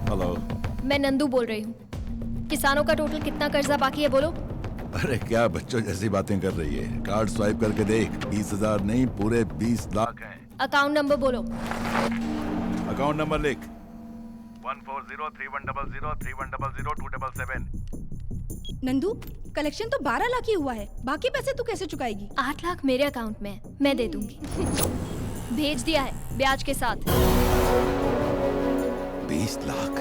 Hello. मैं नंदू बोल रही हूँ। किसानों का टोटल कितना कर्जा बाकी है बोलो? अरे क्या बच्चों जैसी बातें कर रही है। कार्ड स्वाइप करके देख, 20,000 नहीं पूरे 20 लाख हैं। अकाउंट नंबर बोलो। अकाउंट नंबर लिख 1403100310027। नंदू, कलेक्शन तो 12 लाख ही हुआ है, बाकी पैसे तू कैसे चुकाएगी? 8 लाख मेरे अकाउंट में है, मैं दे दूंगी। भेज दिया है ब्याज के साथ। 20 लाख।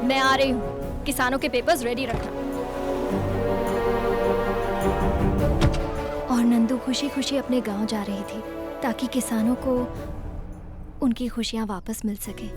मैं आ रही हूँ, किसानों के पेपर्स रेडी रखना। और नंदू खुशी खुशी अपने गांव जा रही थी ताकि किसानों को उनकी खुशियां वापस मिल सके।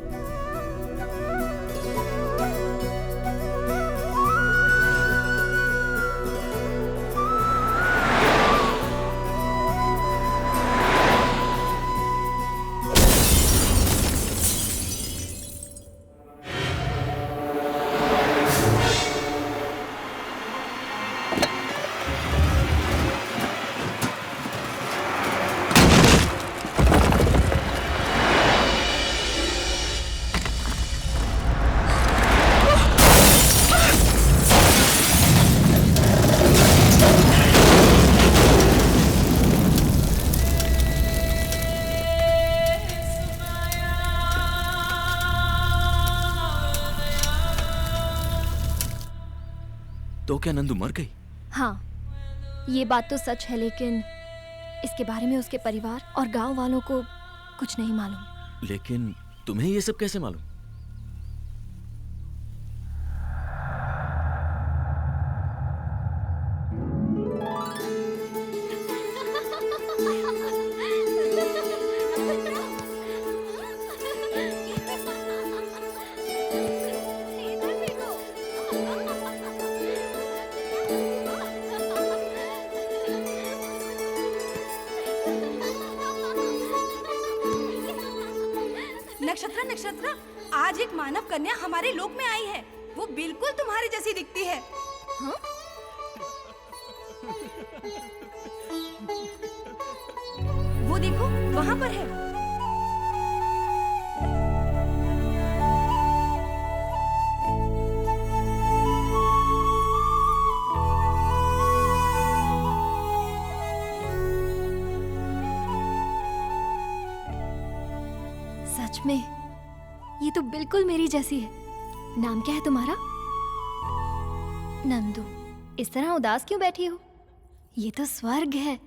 तो क्या नंदू मर गई? हाँ, ये बात तो सच है, लेकिन इसके बारे में उसके परिवार और गांव वालों को कुछ नहीं मालूम। लेकिन तुम्हें ये सब कैसे मालूम? नक्षत्र नक्षत्र, आज एक मानव कन्या हमारे लोक में आई है। वो बिल्कुल तुम्हारी जैसी दिखती है। हाँ? वो देखो वहाँ पर है। सच में ये तो बिल्कुल मेरी जैसी है। नाम क्या है तुम्हारा? नंदू। इस तरह उदास क्यों बैठी हो? ये तो स्वर्ग है।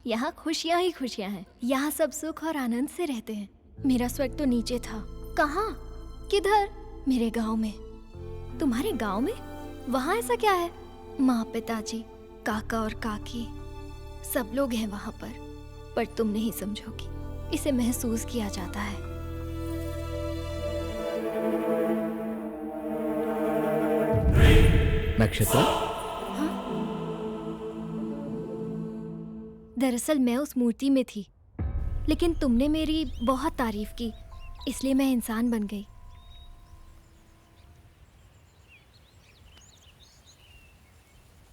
यहाँ खुशियाँ ही खुशियाँ हैं। यहाँ सब सुख और आनंद से रहते हैं। मेरा स्वर्ग तो नीचे था। कहाँ? किधर? मेरे गांव में। तुम्हारे गांव में? वहाँ ऐसा क्या है? माँ, पिताजी, काका और काकी सब लोग हैं वहाँ पर तुम नहीं समझोगी। इसे महसूस किया जाता है। नक्षत्र, दरअसल मैं उस मूर्ति में थी, लेकिन तुमने मेरी बहुत तारीफ की, इसलिए मैं इंसान बन गई।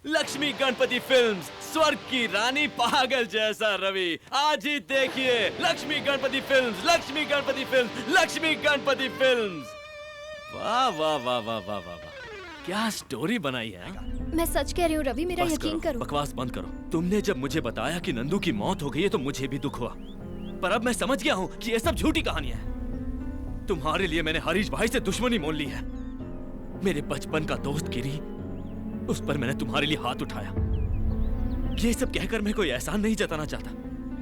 लक्ष्मी गणपति फिल्म्स, स्वर्ग की रानी पागल जैसा रवि। आज ही देखिए Lakshmi Ganpati films, Lakshmi Ganpati films, Lakshmi Ganpati films. वाह वाह वाह वाह वाह वाह वाह, क्या स्टोरी बनाई है। मैं सच कह रही हूँ रवि, मेरा यकीन करो। बकवास बंद करो। तुमने जब मुझे बताया कि नंदू की मौत हो गई है तो मुझे भी दुख हुआ, पर अब मैं समझ गया हूँ कि ये सब झूठी कहानियां हैं। तुम्हारे लिए मैंने हरीश भाई से दुश्मनी मोल ली है। मेरे बचपन का दोस्त गिरी, उस पर मैंने तुम्हारे लिए हाथ उठाया। ये सब कहकर मैं कोई एहसान नहीं जताना चाहता,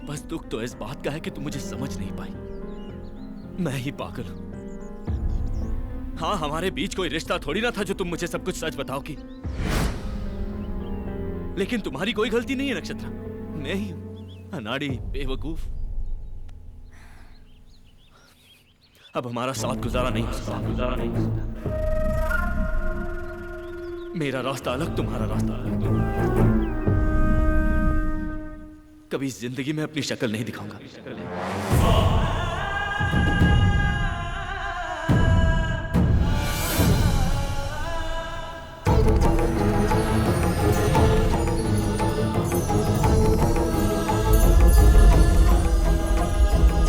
बस दुख तो इस बात का है कि तुम मुझे समझ नहीं पाई। मैं ही पागल हूं। हाँ, हमारे बीच कोई रिश्ता थोड़ी ना था जो तुम मुझे सब कुछ सच बताओगी। लेकिन तुम्हारी कोई गलती नहीं है नक्षत्र, मैं ही हूं अनाड़ी, बेवकूफ। अब हमारा साथ गुजारा नहीं हो सकता। मेरा रास्ता अलग, तुम्हारा रास्ता अलग। कभी इस जिंदगी में अपनी शक्ल नहीं दिखाऊंगा।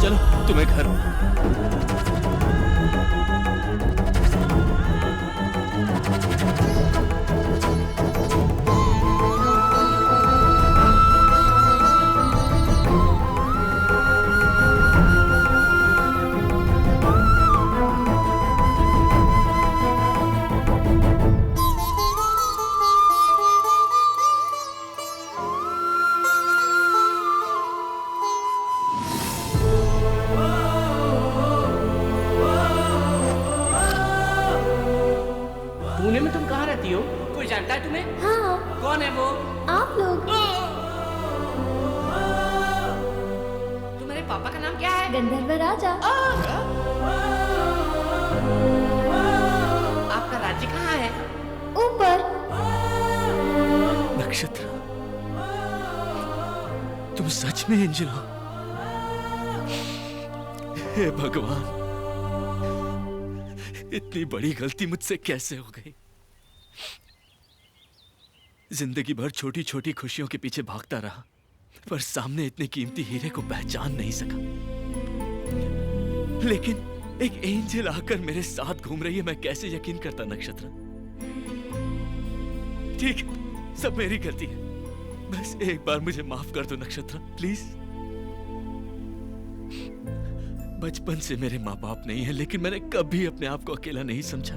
चलो है तुम्हें? हाँ, कौन है वो? आप लोग। तुम्हारे पापा का नाम क्या है? गंधर्व राजा। आपका राज्य कहाँ है? ऊपर। नक्षत्र, तुम सच में एंजल हो? हे भगवान, इतनी बड़ी गलती मुझसे कैसे हो गई? जिंदगी भर छोटी छोटी खुशियों के पीछे भागता रहा, पर सामने इतने कीमती हीरे को पहचान नहीं सका। लेकिन एक एंजल आकर मेरे साथ घूम रही है, मैं कैसे यकीन करता नक्षत्र? ठीक है, सब मेरी गलती है। बस एक बार मुझे माफ कर दो नक्षत्र, प्लीज। बचपन से मेरे माँ बाप नहीं है, लेकिन मैंने कभी अपने आप को अकेला नहीं समझा।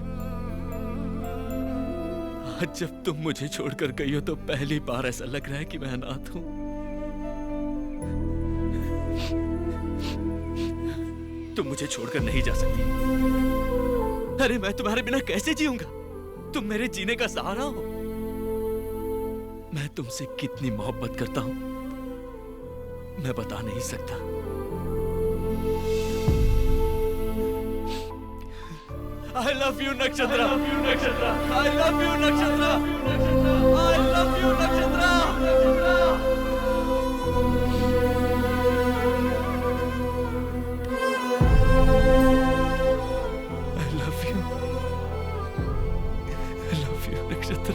आज जब तुम मुझे छोड़कर गई हो तो पहली बार ऐसा लग रहा है कि मैं अनाथ हूं। तुम मुझे छोड़कर नहीं जा सकती। अरे मैं तुम्हारे बिना कैसे जीऊंगा? तुम मेरे जीने का सहारा हो। मैं तुमसे कितनी मोहब्बत करता हूं मैं बता नहीं सकता। I love you नक्षत्र, I love you नक्षत्र, I love you नक्षत्र, I love you नक्षत्र। I love you, I love you नक्षत्र।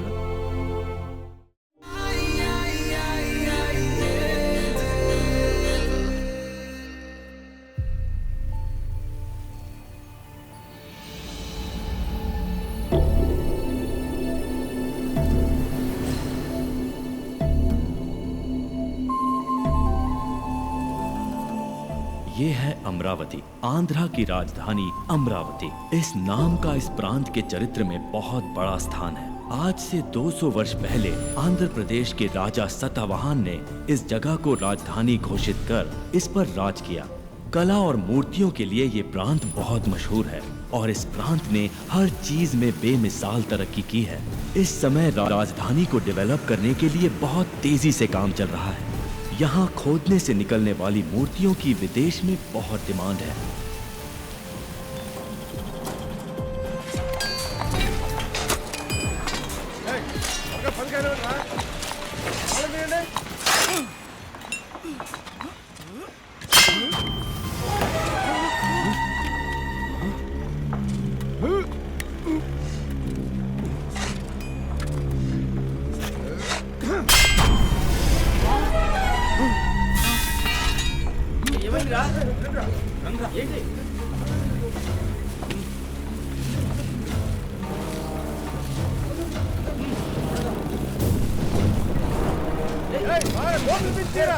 ये है अमरावती, आंध्रा की राजधानी अमरावती। इस नाम का इस प्रांत के चरित्र में बहुत बड़ा स्थान है। आज से 200 वर्ष पहले आंध्र प्रदेश के राजा सतवाहन ने इस जगह को राजधानी घोषित कर इस पर राज किया। कला और मूर्तियों के लिए ये प्रांत बहुत मशहूर है और इस प्रांत ने हर चीज में बेमिसाल तरक्की की है। इस समय राजधानी को डेवलप करने के लिए बहुत तेजी से काम चल रहा है। यहाँ खोदने से निकलने वाली मूर्तियों की विदेश में बहुत डिमांड है।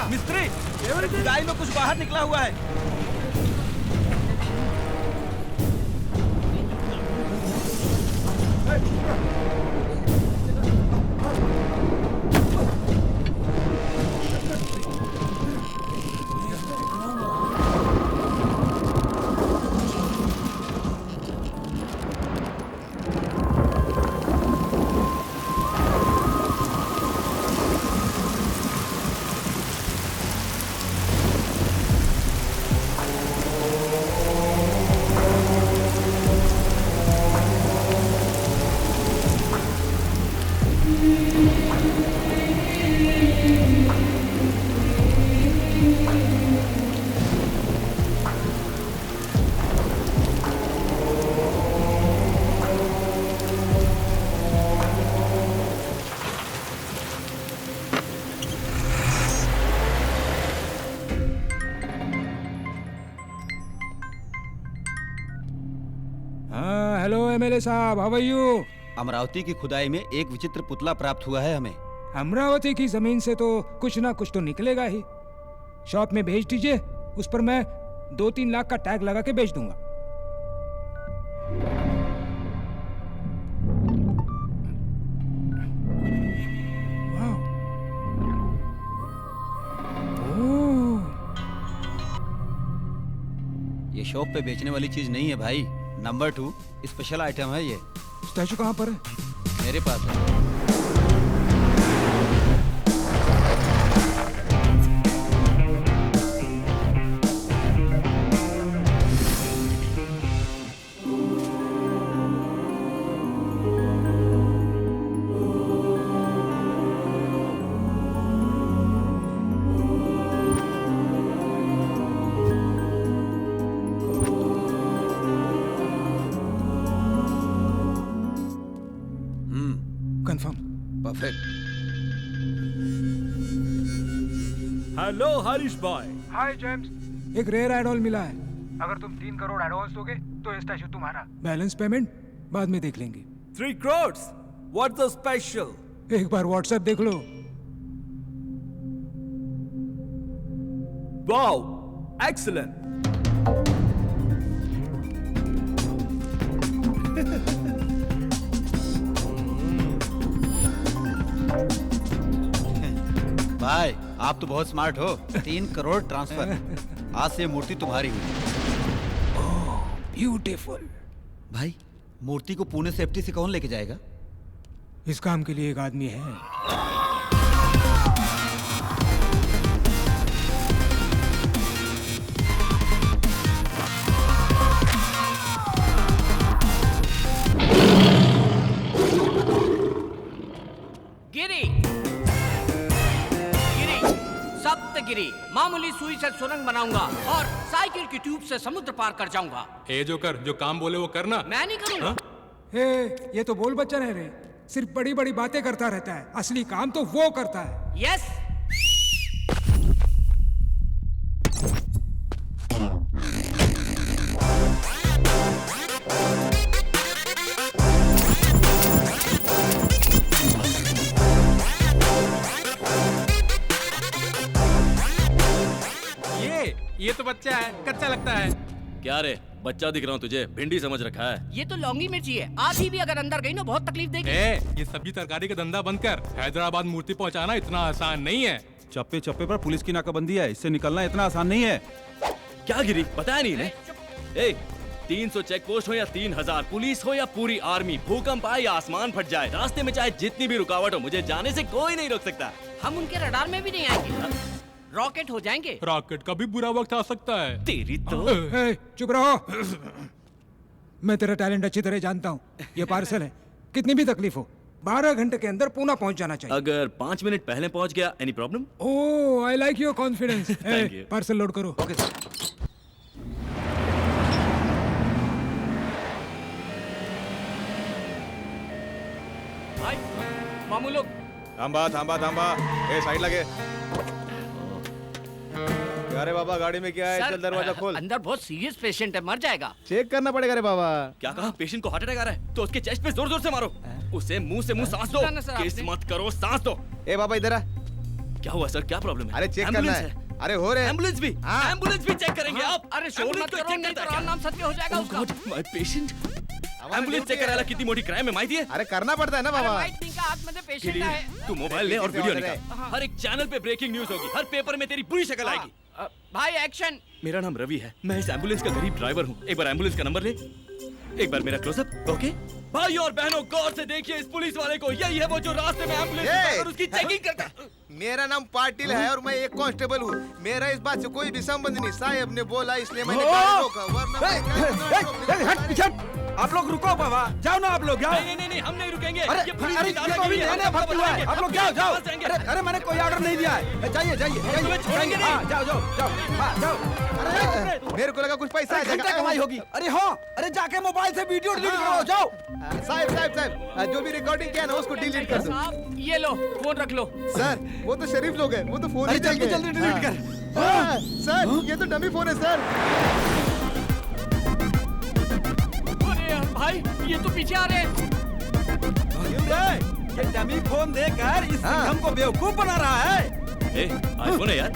मिस्त्री, खुदाई में कुछ बाहर निकला हुआ है। हेलो एमएलए साहब, हाउ आर यू? अमरावती की खुदाई में एक विचित्र पुतला प्राप्त हुआ है हमें। अमरावती की जमीन से तो कुछ ना कुछ तो निकलेगा ही। शॉप में भेज दीजिए, उस पर मैं 2-3 लाख का टैग लगा के बेच दूंगा। ये शॉप पे बेचने वाली चीज नहीं है भाई। नंबर 2 स्पेशल आइटम है ये। स्टैचू कहाँ पर है? मेरे पास है। परफेक्ट। हेलो हरीश भाई। हाय जेम्स, एक रेयर एडॉल मिला है। अगर तुम 3 करोड़ एडवांस दोगे तो ये स्टैचू तुम्हारा। बैलेंस पेमेंट बाद में देख लेंगे। 3 crores? What's the special? एक बार व्हाट्सएप देख लो। Wow, excellent. भाई आप तो बहुत स्मार्ट हो। 3 करोड़ ट्रांसफर। आज से ये मूर्ति तुम्हारी हुई। ब्यूटीफुल। भाई मूर्ति को पुणे सेफ्टी से कौन लेके जाएगा? इस काम के लिए एक आदमी है। गिरी गिरी सप्तगिरी मामूली सुई से सुरंग बनाऊंगा और साइकिल की ट्यूब से समुद्र पार कर जाऊंगा। ए जोकर, जो काम बोले वो करना। मैं नहीं करूंगा। ये तो बोल बच्चन है रे, सिर्फ बड़ी बड़ी बातें करता रहता है, असली काम तो वो करता है। यस। ये तो बच्चा है, कच्चा लगता है। क्या रे, बच्चा दिख रहा हूँ तुझे? भिंडी समझ रखा है। ये तो लौंगी मिर्ची है, आधी भी अगर अंदर गई ना बहुत तकलीफ देगी। ये सब्जी तरकारी का धंधा बंद कर। हैदराबाद मूर्ति पहुँचाना इतना आसान नहीं है। चप्पे चप्पे पर पुलिस की नाकाबंदी है, इससे निकलना इतना आसान नहीं है। क्या गिरी, बताया नहीं ने? 300 चेक पोस्ट हो या 3000 पुलिस हो या पूरी आर्मी, भूकंप आए या आसमान फट जाए, रास्ते में चाहे जितनी भी रुकावट हो, मुझे जाने से कोई नहीं रोक सकता। हम उनके रडार में भी नहीं आएंगे। रॉकेट हो जाएंगे। रॉकेट का भी बुरा वक्त आ सकता है। तेरी तो। चुप रहो। मैं तेरा टैलेंट अच्छी तरह जानता हूँ। ये पार्सल है, कितनी भी तकलीफ हो 12 घंटे के अंदर पुणे पहुँच जाना चाहिए। अगर 5 मिनट पहले पहुँच गया, any problem? Oh, I like your confidence. Parcel load करो। Okay sir. भाई मामू लोग। थांबा थांबा थांबा, ए साइड लगे। अरे बाबा, गाड़ी में क्या है? चल दरवाजा खोल। अंदर बहुत सीरियस पेशेंट है, मर जाएगा। चेक करना पड़ेगा रे बाबा। क्या कहा? पेशेंट को हार्ट अटैक आ रहा है तो उसके चेस्ट पे जोर जोर से मारो। उसे मुंह से मुंह सांस दो। किस मत करो, सांस दो। ए बाबा इधर आ। क्या हुआ सर, क्या प्रॉब्लम है? अरे चेक करना है। अरे हो रहे एम्बुलेंस भी। एम्बुलेंस भी चेक करेंगे आप। अरे शोर मत करो, नहीं तो राम नाम सत्य हो जाएगा उसका। माय पेशेंट एम्बुलेंस चेक करायला किती मोठी क्राइम है माहिती है? अरे करना पड़ता है ना बाबा। आतमध्ये पेशेंट आहे। तू मोबाइल ले और वीडियो निकाल। हर एक चैनल पे ब्रेकिंग न्यूज होगी, हर पेपर में तेरी पूरी शक्ल आएगी। भाई एक्शन। मेरा नाम रवि है, मैं इस एम्बुलेंस का गरीब ड्राइवर हूँ। एक बार एम्बुलेंस का नंबर ले, एक बार मेरा क्लोजअप। ओके भाइयों और बहनों, गौर से देखिए इस पुलिस वाले को। यही है वो जो रास्ते में एम्बुलेंस और उसकी चेकिंग करता है। मेरा नाम पाटिल है और मैं एक कांस्टेबल हूँ। मेरा इस बात से कोई भी संबंध नहीं। साहब ने बोला इसलिए मैंने गाड़ी रोका, वरना आप लोग रुको बाबा, जाओ ना आप लोग, जाओ। नहीं, हम नहीं रुकेंगे। अरे ये पुलिस अरे की दादागिरी है, भर्ती हुआ है, आप लोग जाओ जाओ। अरे मैंने कोई ऑर्डर नहीं दिया है। जाइए जाइए छोड़ेंगे नहीं। हाँ, जाओ जाओ जाओ, हाँ जाओ। मेरे को लगा कुछ पैसा आ घंटा जाएगा। कमाई होगी। अरे हाँ, अरे जाके मोबाइल से वीडियो डिलीट करो, जाओ। साहब जो भी रिकॉर्डिंग किया ना उसको डिलीट कर दो। ये लो फोन रख लो। सर वो तो शरीफ लोग हैं, वो तो फोन ही जल्दी जल्दी डिलीट कर। सर ये तो डमी फोन है सर। अरे भाई ये तो पीछे आ रहे हैं। ये डमी फोन देकर इस सिंघम को बेवकूफ बना रहा है। आईफोन है यार।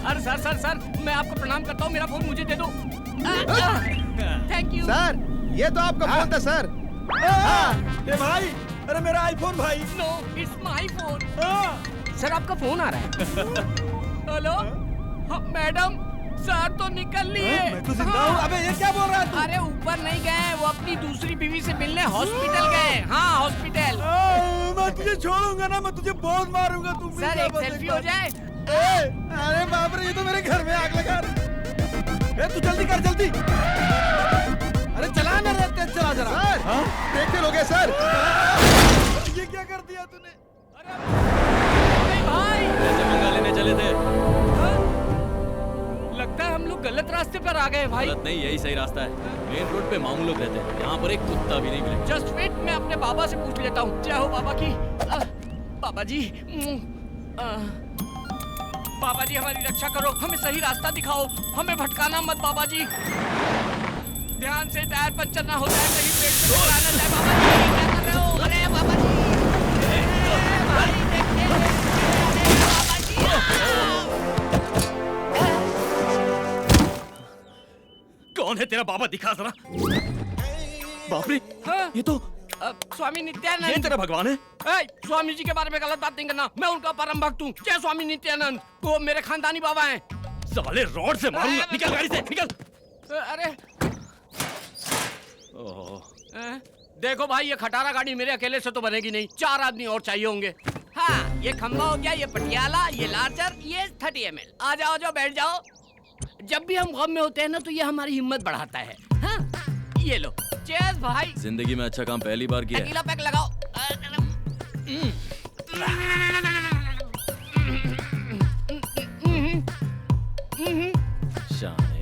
अरे सर मैं आपको प्रणाम करता हूँ, मेरा फोन मुझे दे दो। थैंक यू सर ये तो आपका फोन था सर। ए भाई, अरे मेरा आईफोन भाई। No it's my phone. Sir आपका फोन आ रहा है। हेलो मैडम, सर तो निकल लिए। मैं तो जिंदा हूँ। अबे ये क्या बोल रहा है तू? अरे ऊपर नहीं गए, वो अपनी दूसरी बीवी से मिलने हॉस्पिटल गए। हाँ हॉस्पिटल। मैं तुझे छोड़ूंगा ना, मैं तुझे बहुत मारूंगा। तुम सर एक सेल्फी हो जाए। अरे बाप रे, ये तो मेरे घर में आग लगा। तू जल्दी कर, जल्दी। अरे चला ना रे, तेज चला जरा। सर ब्रेक फेल हो गया सर। ये क्या कर दिया तूने? अरे भाई कैसे मंगा लेने चले थे? लगता है हम लोग गलत रास्ते पर आ गए भाई। गलत नहीं, यही सही रास्ता है। मेन रोड पे मामूल लोग रहते हैं, यहाँ पर एक कुत्ता भी नहीं मिलेगा। जस्ट वेट, मैं अपने बाबा से पूछ लेता हूँ। जय हो बाबा की। बाबा जी, बाबा जी हमारी रक्षा करो, हमें सही रास्ता दिखाओ, हमें भटकाना मत बाबा जी। ध्यान से, टायर पंचर ना हो जाए, कहीं पेट से टकरा ना जाए। बाबा जी क्या कर रहे हो? अरे बाबा जी, भाई देखिए, बाबा जी। कौन है तेरा बाबा, दिखा जरा। बाप रे, ये तो स्वामी नित्यानंद। ये तेरा भगवान है? स्वामी जी के बारे में गलत बात नहीं करना, मैं उनका परम भक्त हूँ। जय स्वामी नित्यानंद, वो मेरे खानदानी बाबा हैं। साले रॉड से मारूंगा, निकल गाड़ी से, निकल। अरे देखो भाई, ये खटारा गाड़ी मेरे अकेले से तो बनेगी नहीं, 4 आदमी और चाहिए होंगे। हाँ, ये खंबा हो गया, ये पटियाला, ये लार्जर, ये 30 ml। आ जाओ, जाओ, बैठ जाओ। जब भी हम गम में होते हैं ना, तो ये हमारी हिम्मत बढ़ाता है। हाँ, ये लो, चीयर्स भाई। जिंदगी में अच्छा काम पहली बार किया है। अगला पैक लगाओ। शाने।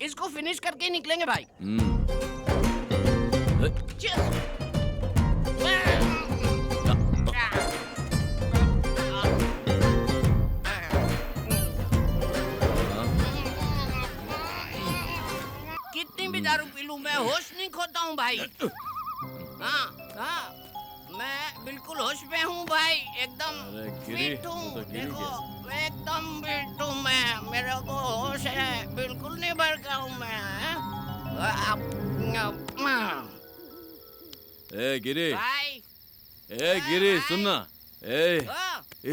इसको फिनिश करके निकलेंगे भाई। कितनी भी दारू पी लूं, मैं होश नहीं खोता हूँ भाई। हाँ हाँ, मैं बिल्कुल होश में हूँ भाई, एकदम फिट हूँ। देखो, एकदम फिट हूँ मैं, मेरे को होश है, बिल्कुल नहीं भड़का हूँ मैं। ए गिरी, भाई, ए गिरी, सुनना। ए,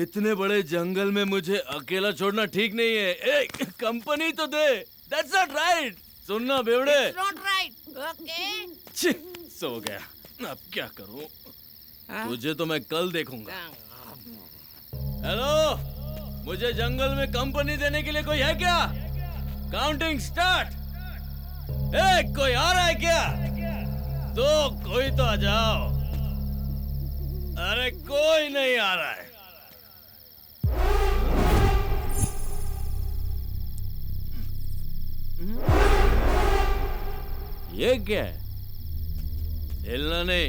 इतने बड़े जंगल में मुझे अकेला छोड़ना ठीक नहीं है। ए, कंपनी तो दे। That's not right। सुनना बेवड़े। It's not right, okay? छी, सो गया, अब क्या करूं? तुझे तो मैं कल देखूंगा। हेलो, मुझे जंगल में कंपनी देने के लिए कोई है क्या? Counting start. कोई आ रहा है क्या? तो कोई तो आ जाओ। अरे कोई नहीं आ रहा है। ये क्या है? हिलना नहीं।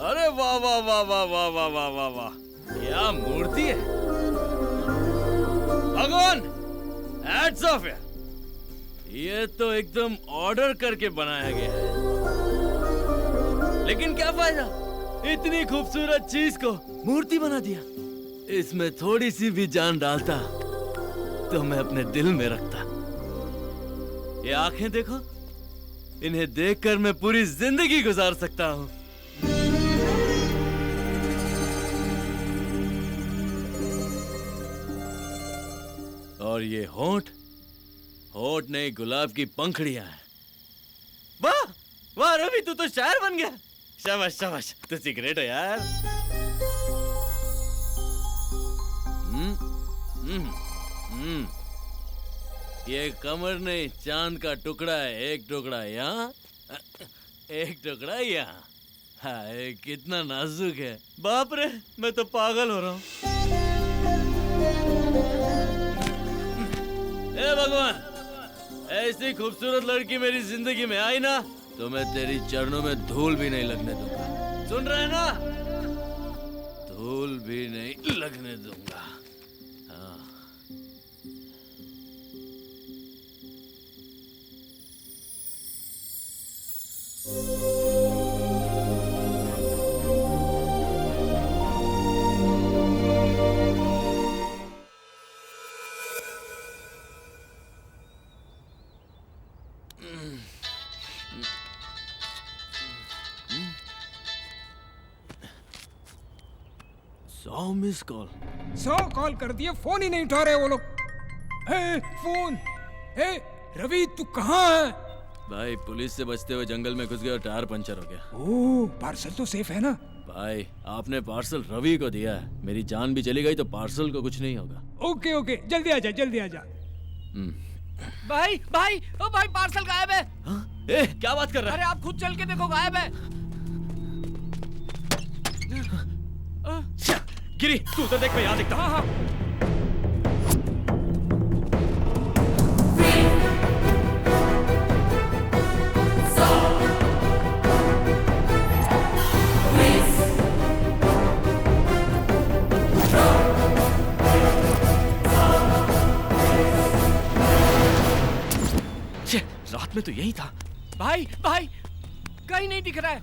अरे वाह वाह वाह वाह वाह वाह वाह वाह वाह, क्या मूर्ति है भगवान। हैट्स ऑफ है, ये तो एकदम ऑर्डर करके बनाया गया है। लेकिन क्या फायदा, इतनी खूबसूरत चीज को मूर्ति बना दिया। इसमें थोड़ी सी भी जान डालता तो मैं अपने दिल में रखता। ये आंखें देखो, इन्हें देखकर मैं पूरी जिंदगी गुजार सकता हूँ। और ये होंठ, होंठ नहीं गुलाब की पंखड़ियां हैं। वाह वाह रवि, तू तो शायर बन गया। शाबाश शाबाश, तू सिगरेट है यार। ये कमर नहीं, चांद का टुकड़ा है। एक टुकड़ा यहाँ, एक टुकड़ा यहाँ। हाय कितना नाजुक है। बाप रे, मैं तो पागल हो रहा हूँ। ए भगवान, ऐसी खूबसूरत लड़की मेरी जिंदगी में आई ना, तो मैं तेरी चरणों में धूल भी नहीं लगने दूंगा। सुन रहे ना, धूल भी नहीं लगने दूंगा। हाँ। 100 मिस कॉल। 100 कॉल कर दिए, फोन ही नहीं उठा रहे वो लोग। फोन। रवि तू कहाँ है? भाई पुलिस से बचते हुए जंगल में घुस गया और टायर पंचर हो गया। ओह, पार्सल तो सेफ है ना? भाई आपने पार्सल रवि को दिया है, मेरी जान भी चली गई तो पार्सल को कुछ नहीं होगा। ओके ओके, जल्दी आ जा, जल्दी आ जा। भाई भाई ओ भाई पार्सल गायब है। हाँ? क्या बात कर रहा है? अरे आप खुद चल के देखो, गायब है। गिरी तू तो देख, मैं यहाँ देखता हूँ। हाँ। रात में तो यही था। भाई भाई कहीं नहीं दिख रहा है।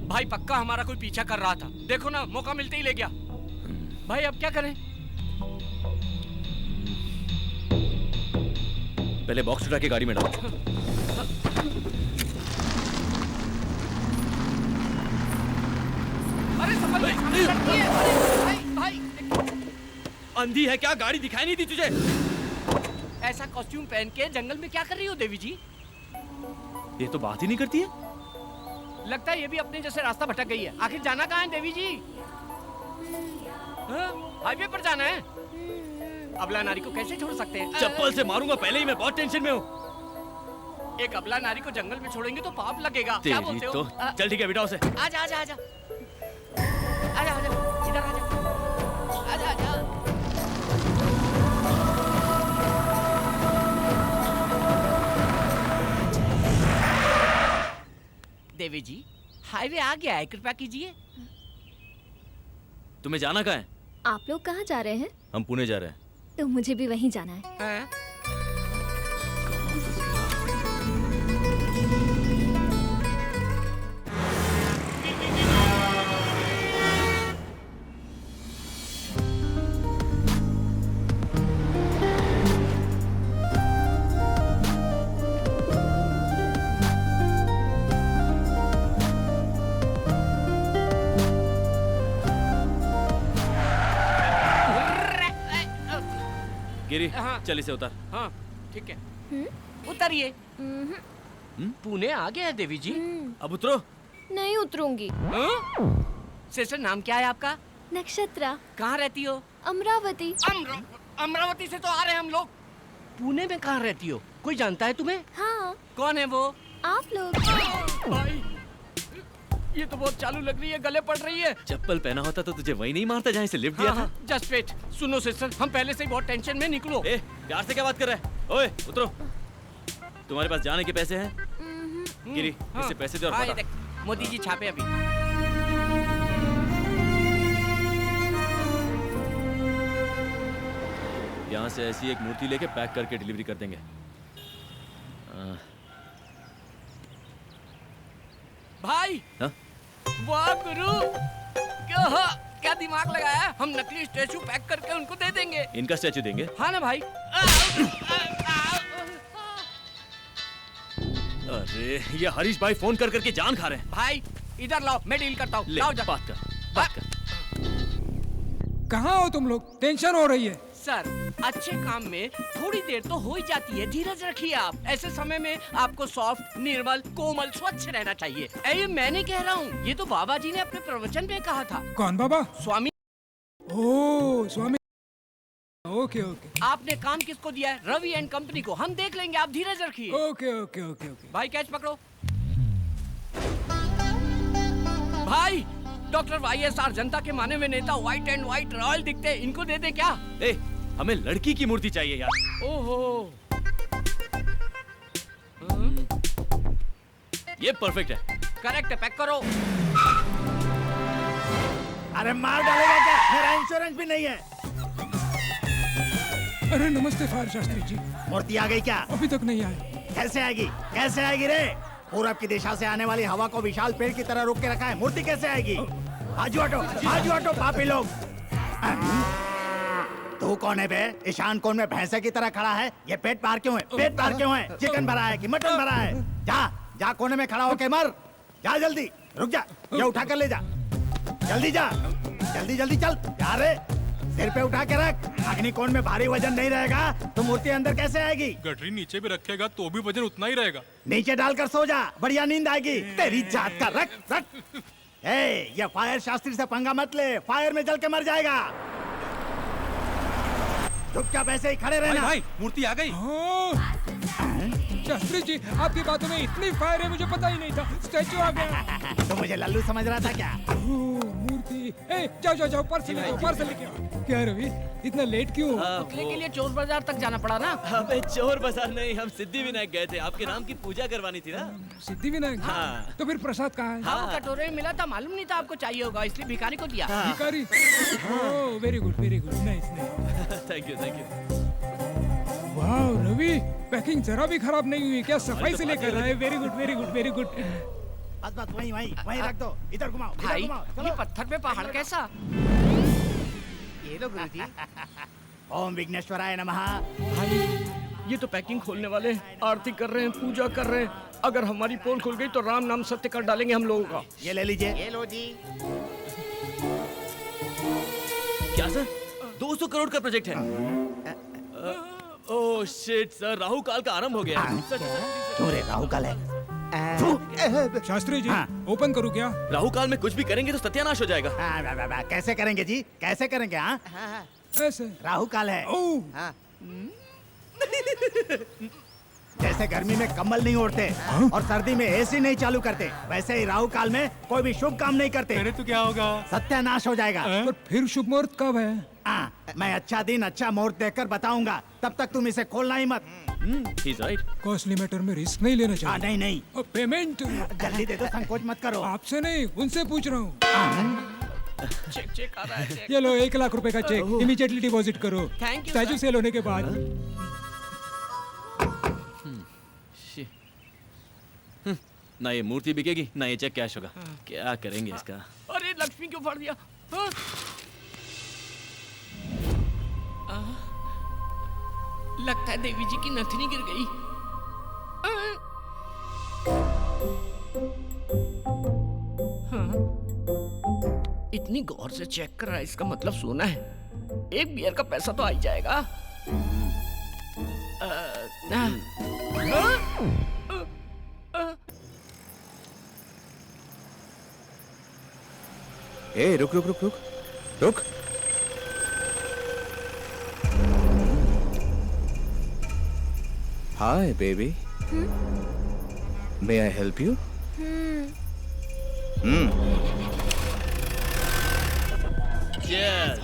भाई पक्का हमारा कोई पीछा कर रहा था, देखो ना मौका मिलते ही ले गया। भाई अब क्या करें? पहले बॉक्स उठा के गाड़ी में डालो। अरे संभल भाई, सामने लड़की है। अरे भाई भाई अंधी है क्या? गाड़ी दिखाई नहीं दी तुझे? ऐसा कॉस्ट्यूम पहन के जंगल में क्या कर रही हो देवी जी? ये तो बात ही नहीं करती है। लगता है ये भी अपने जैसे रास्ता भटक गई है। आखिर जाना कहाँ है देवी जी? हाईवे पर जाना है। अबला नारी को कैसे छोड़ सकते हैं? चप्पल से मारूंगा, पहले ही मैं बहुत टेंशन में हूँ। एक अबला नारी को जंगल में छोड़ेंगे तो पाप लगेगा। क्या बोलते हो? तो चल ठीक है, बिठाओ से। आजा आजा आजा आजा आजा, इधर आजा आजा आजा। देवी जी हाईवे आ गया है, कृपया कीजिए। तुम्हें जाना कहाँ है? आप लोग कहाँ जा रहे हैं? हम पुणे जा रहे हैं। तो मुझे भी वहीं जाना है। गिरी चल इसे उतार। हाँ ठीक है, उतरिए। पुणे आ गया है देवी जी। अब उतरो। नहीं उतरूंगी। सिस्टर नाम क्या है आपका? नक्षत्रा। कहाँ रहती हो? अमरावती। अमरावती से तो आ रहे हैं हम लोग। पुणे में कहाँ रहती हो? कोई जानता है तुम्हें? हाँ। कौन है वो? आप लोग। भाई ये तो बहुत चालू लग रही है, गले पड़ रही है। चप्पल पहना होता तो तुझे वही नहीं मारता जहाँ से लिफ्ट दिया था। Just wait. सुनो सिस्टर, हम पहले से ही बहुत टेंशन में, निकलो। प्यार से क्या बात कर रहा है? ओए उतरो। तुम्हारे पास जाने के पैसे हैं? गिरी इसे पैसे दे और हाँ, देख, मोदी जी छापे अभी। यहाँ से ऐसी एक मूर्ति लेके पैक करके डिलीवरी कर देंगे। भाई हा? वाह गुरु, क्या दिमाग लगाया है। हम नकली स्टैचू पैक करके उनको दे देंगे। इनका स्टैचू देंगे? हाँ ना भाई। अरे ये हरीश भाई फोन कर करके जान खा रहे हैं। भाई इधर लाओ, मैं डील करता हूँ। लाओ बात कर। कहाँ हो तुम लोग? टेंशन हो रही है। सर अच्छे काम में थोड़ी देर तो हो ही जाती है, धीरज रखिए आप। ऐसे समय में आपको सॉफ्ट, निर्मल, कोमल, स्वच्छ रहना चाहिए। ये मैं नहीं कह रहा हूँ, ये तो बाबा जी ने अपने प्रवचन में कहा था। कौन बाबा? स्वामी। ओह स्वामी। Okay okay. आपने काम किसको दिया है? रवि एंड कंपनी को। हम देख लेंगे, आप धीरज रखिए। Okay okay okay okay. भाई कैच पकड़ो। भाई डॉक्टर YSR जनता के माने हुए नेता, व्हाइट एंड व्हाइट रॉयल दिखते हैं, इनको दे दे क्या? हमें लड़की की मूर्ति चाहिए यार। ओहो ये परफेक्ट है। करेक्ट है, पैक करो। अरे मार डालेगा क्या? मेरा इंश्योरेंस भी नहीं है। अरे नमस्ते फायर शास्त्री जी। मूर्ति आ गई क्या? अभी तक नहीं आए। कैसे आएगी? कैसे आएगी रे? पूरब की दिशा से आने वाली हवा को विशाल पेड़ की तरह रोक के रखा है, मूर्ति कैसे आएगी? आजू हटो पापी लोग। तू कौन है बे? ईशान कोण में भैंसे की तरह खड़ा है। ये पेट पार क्यों है? पेट पार क्यों है? चिकन भरा है कि मटन भरा है? जा जा कोने में खड़ा होके मर। जा जल्दी। रुक जा, ये उठा कर ले जा, जल्दी जा, जल्दी जल्दी चल यार, सिर पे उठा के रख। अग्निकोण में भारी वजन नहीं रहेगा तो मूर्ति अंदर कैसे आएगी? गठरी नीचे भी रखेगा तो भी वजन उतना ही रहेगा। नीचे डालकर सो जा, बढ़िया नींद आएगी। तेरी जात का रख रख। ये फायर शास्त्री से पंगा मत ले, फायर में जल के मर जाएगा। चुपचाप ऐसे ही खड़े रहना। भाई मूर्ति आ गई। शास्त्री जी, आपकी बातों में इतनी फायर है, मुझे पता ही नहीं था। स्टैचू आ गया। तो मुझे लल्लू समझ रहा था क्या? मूर्ति, जाओ जाओ जाओ, पार्सल लेके आओ, पार्सल लेके आओ। क्या रवि, इतना लेट क्यों? पुतले के लिए चोर बाजार तक जाना पड़ा ना। अबे चोर बाजार नहीं, हम सिद्धि विनायक गए थे, आपके नाम की पूजा करवानी थी ना। सिद्धि विनायक? हाँ। तो फिर प्रसाद कहाँ है? हाँ, कटोरे में मिला था, मालूम नहीं था आपको चाहिए होगा, इसलिए भिखारी को दिया। भिखारी? Oh, very good, nice nice. Thank you. वाह रवि, पैकिंग जरा भी खराब नहीं हुई, क्या सफाई से लेकर रहा है। Very good. बस वहीं रख दो, इधर घुमाओ, भाई, इधर घुमाओ। ये पत्थर पे पहाड़ कैसा? ये लो गुरुजी। ओम विघ्नेश्वराय नमः। भाई, ये तो पैकिंग खोलने वाले आरती कर रहे हैं, पूजा कर रहे हैं। अगर हमारी पोल खुल गई तो राम नाम सत्य कर डालेंगे हम लोगों का। ये ले लीजिए। ये लो जी। क्या सर, 200 करोड़ का प्रोजेक्ट है? ओह शिट सर, राहु काल का आरंभ हो गया। रे राहु काल है। शास्त्री जी, ओपन करूं क्या? राहु काल में कुछ भी करेंगे तो सत्यानाश हो जाएगा। कैसे करेंगे जी, कैसे करेंगे? ऐसे राहु काल है। जैसे गर्मी में कम्बल नहीं ओढ़ते और सर्दी में एसी नहीं चालू करते, वैसे ही राहु काल में कोई भी शुभ काम नहीं करते। अरे तो क्या होगा? सत्यानाश हो जाएगा। पर फिर शुभ मुहूर्त कब है? मैं अच्छा दिन अच्छा मुहूर्त देखकर बताऊंगा, तब तक तुम इसे खोलना ही मत। He's right. कॉस्टली मैटर में रिस्क नहीं लेना चाहिए। नहीं। और पेमेंट जल्दी दे दो, संकोच मत करो। आपसे नहीं, उनसे पूछ रहा हूँ। चेक आ रहा है, चेक। ये लो 1 लाख रुपए का चेक, इमीडिएटली डिपॉजिट करो। Thank you, statue sir. सेल होने के बाद। ना ये मूर्ति बिकेगी, ना ये चेक कैश होगा। क्या करेंगे इसका? अरे लक्ष्मी क्यों फाड़ दिया? लगता है देवी जी की नथनी गिर गई। इतनी गौर से चेक कर रहा है, इसका मतलब सोना है। एक बियर का पैसा तो आ ही जाएगा। ए रुक। Hi baby, may I help you? Yes.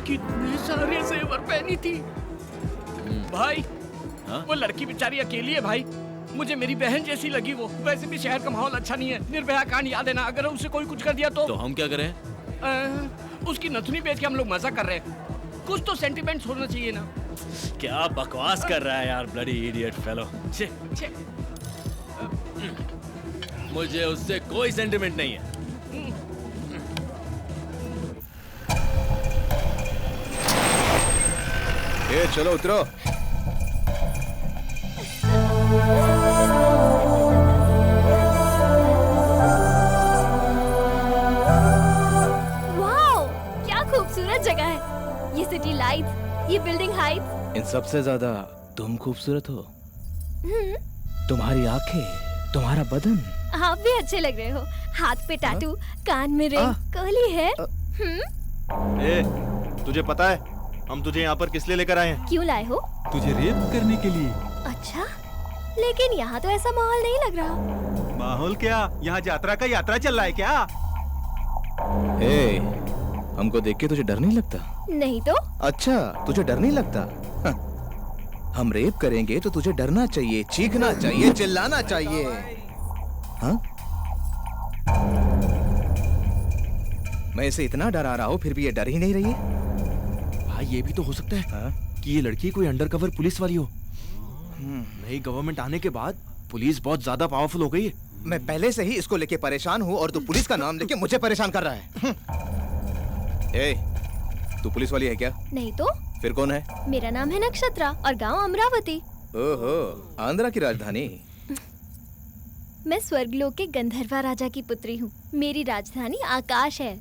कितने सारे जेवर पहनी थी भाई। वो लड़की बेचारी अकेली है भाई, मुझे मेरी बहन जैसी लगी वो। वैसे भी शहर का माहौल अच्छा नहीं है। निर्भया कांड याद है ना, अगर उसे कोई कुछ कर दिया तो हम क्या करें? उसकी नथनी बेच के हम लोग मजा कर रहे हैं। कुछ तो सेंटिमेंट्स होना चाहिए ना। क्या बकवास कर रहा है यार, ब्लडी इडियट फेलो। मुझे उससे कोई सेंटिमेंट नहीं है। ए चलो उतरो। वाओ, क्या खूबसूरत जगह है। ये सिटी लाइट्स, ये बिल्डिंग हाइट्स। इन सबसे ज्यादा तुम खूबसूरत हो। तुम्हारी आंखें, तुम्हारा बदन। आप भी अच्छे लग रहे हो। हाथ पे टैटू, कान में रिंग, कर्ली है। ए, तुझे पता है हम तुझे यहाँ पर किस लिए लेकर आए हैं? क्यों लाए हो? तुझे रेप करने के लिए। अच्छा, लेकिन यहाँ तो ऐसा माहौल नहीं लग रहा। माहौल क्या, यहाँ यात्रा चल रहा है क्या? ए, हमको देख के तुझे डर नहीं लगता? नहीं तो? अच्छा, तुझे डर नहीं लगता? हम रेप करेंगे तो तुझे डरना चाहिए, चीखना चाहिए, चिल्लाना चाहिए। हाँ? मैं इसे इतना डरा रहा हूँ फिर भी ये डर ही नहीं रही है। भाई ये भी तो हो सकता है कि ये लड़की कोई अंडरकवर पुलिस वाली हो। नई गवर्नमेंट आने के बाद पुलिस बहुत ज्यादा पावरफुल हो गई है। मैं पहले से ही इसको लेके परेशान हूँ और तू पुलिस का नाम लेके मुझे परेशान कर रहा है। ए, तू पुलिस वाली है क्या? नहीं तो फिर कौन है? मेरा नाम है नक्षत्रा और गांव अमरावती। ओहो, आंध्रा की राजधानी। मैं स्वर्गलोक के गंधर्वा राजा की पुत्री हूँ। मेरी राजधानी आकाश है।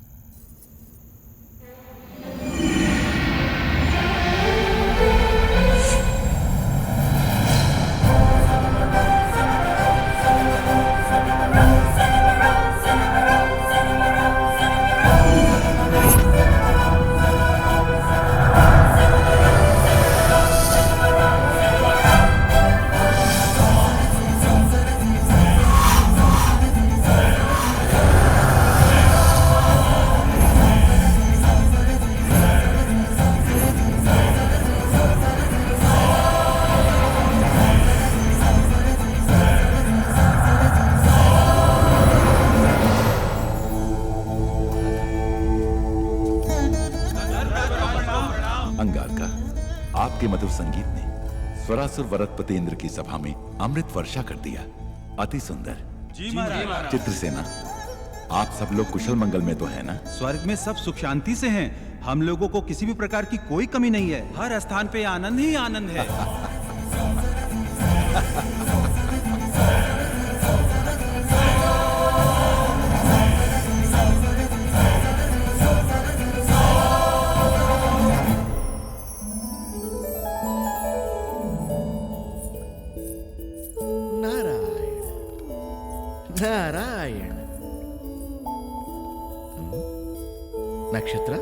आपके मधुर संगीत ने स्वरासुर वरदपति इंद्र की सभा में अमृत वर्षा कर दिया। अति सुंदर। जी महाराज। चित्रसेना, आप सब लोग कुशल मंगल में तो है ना? स्वर्ग में सब सुख शांति से हैं। हम लोगों को किसी भी प्रकार की कोई कमी नहीं है। हर स्थान पे आनंद ही आनंद है। नारायण। नक्षत्रा,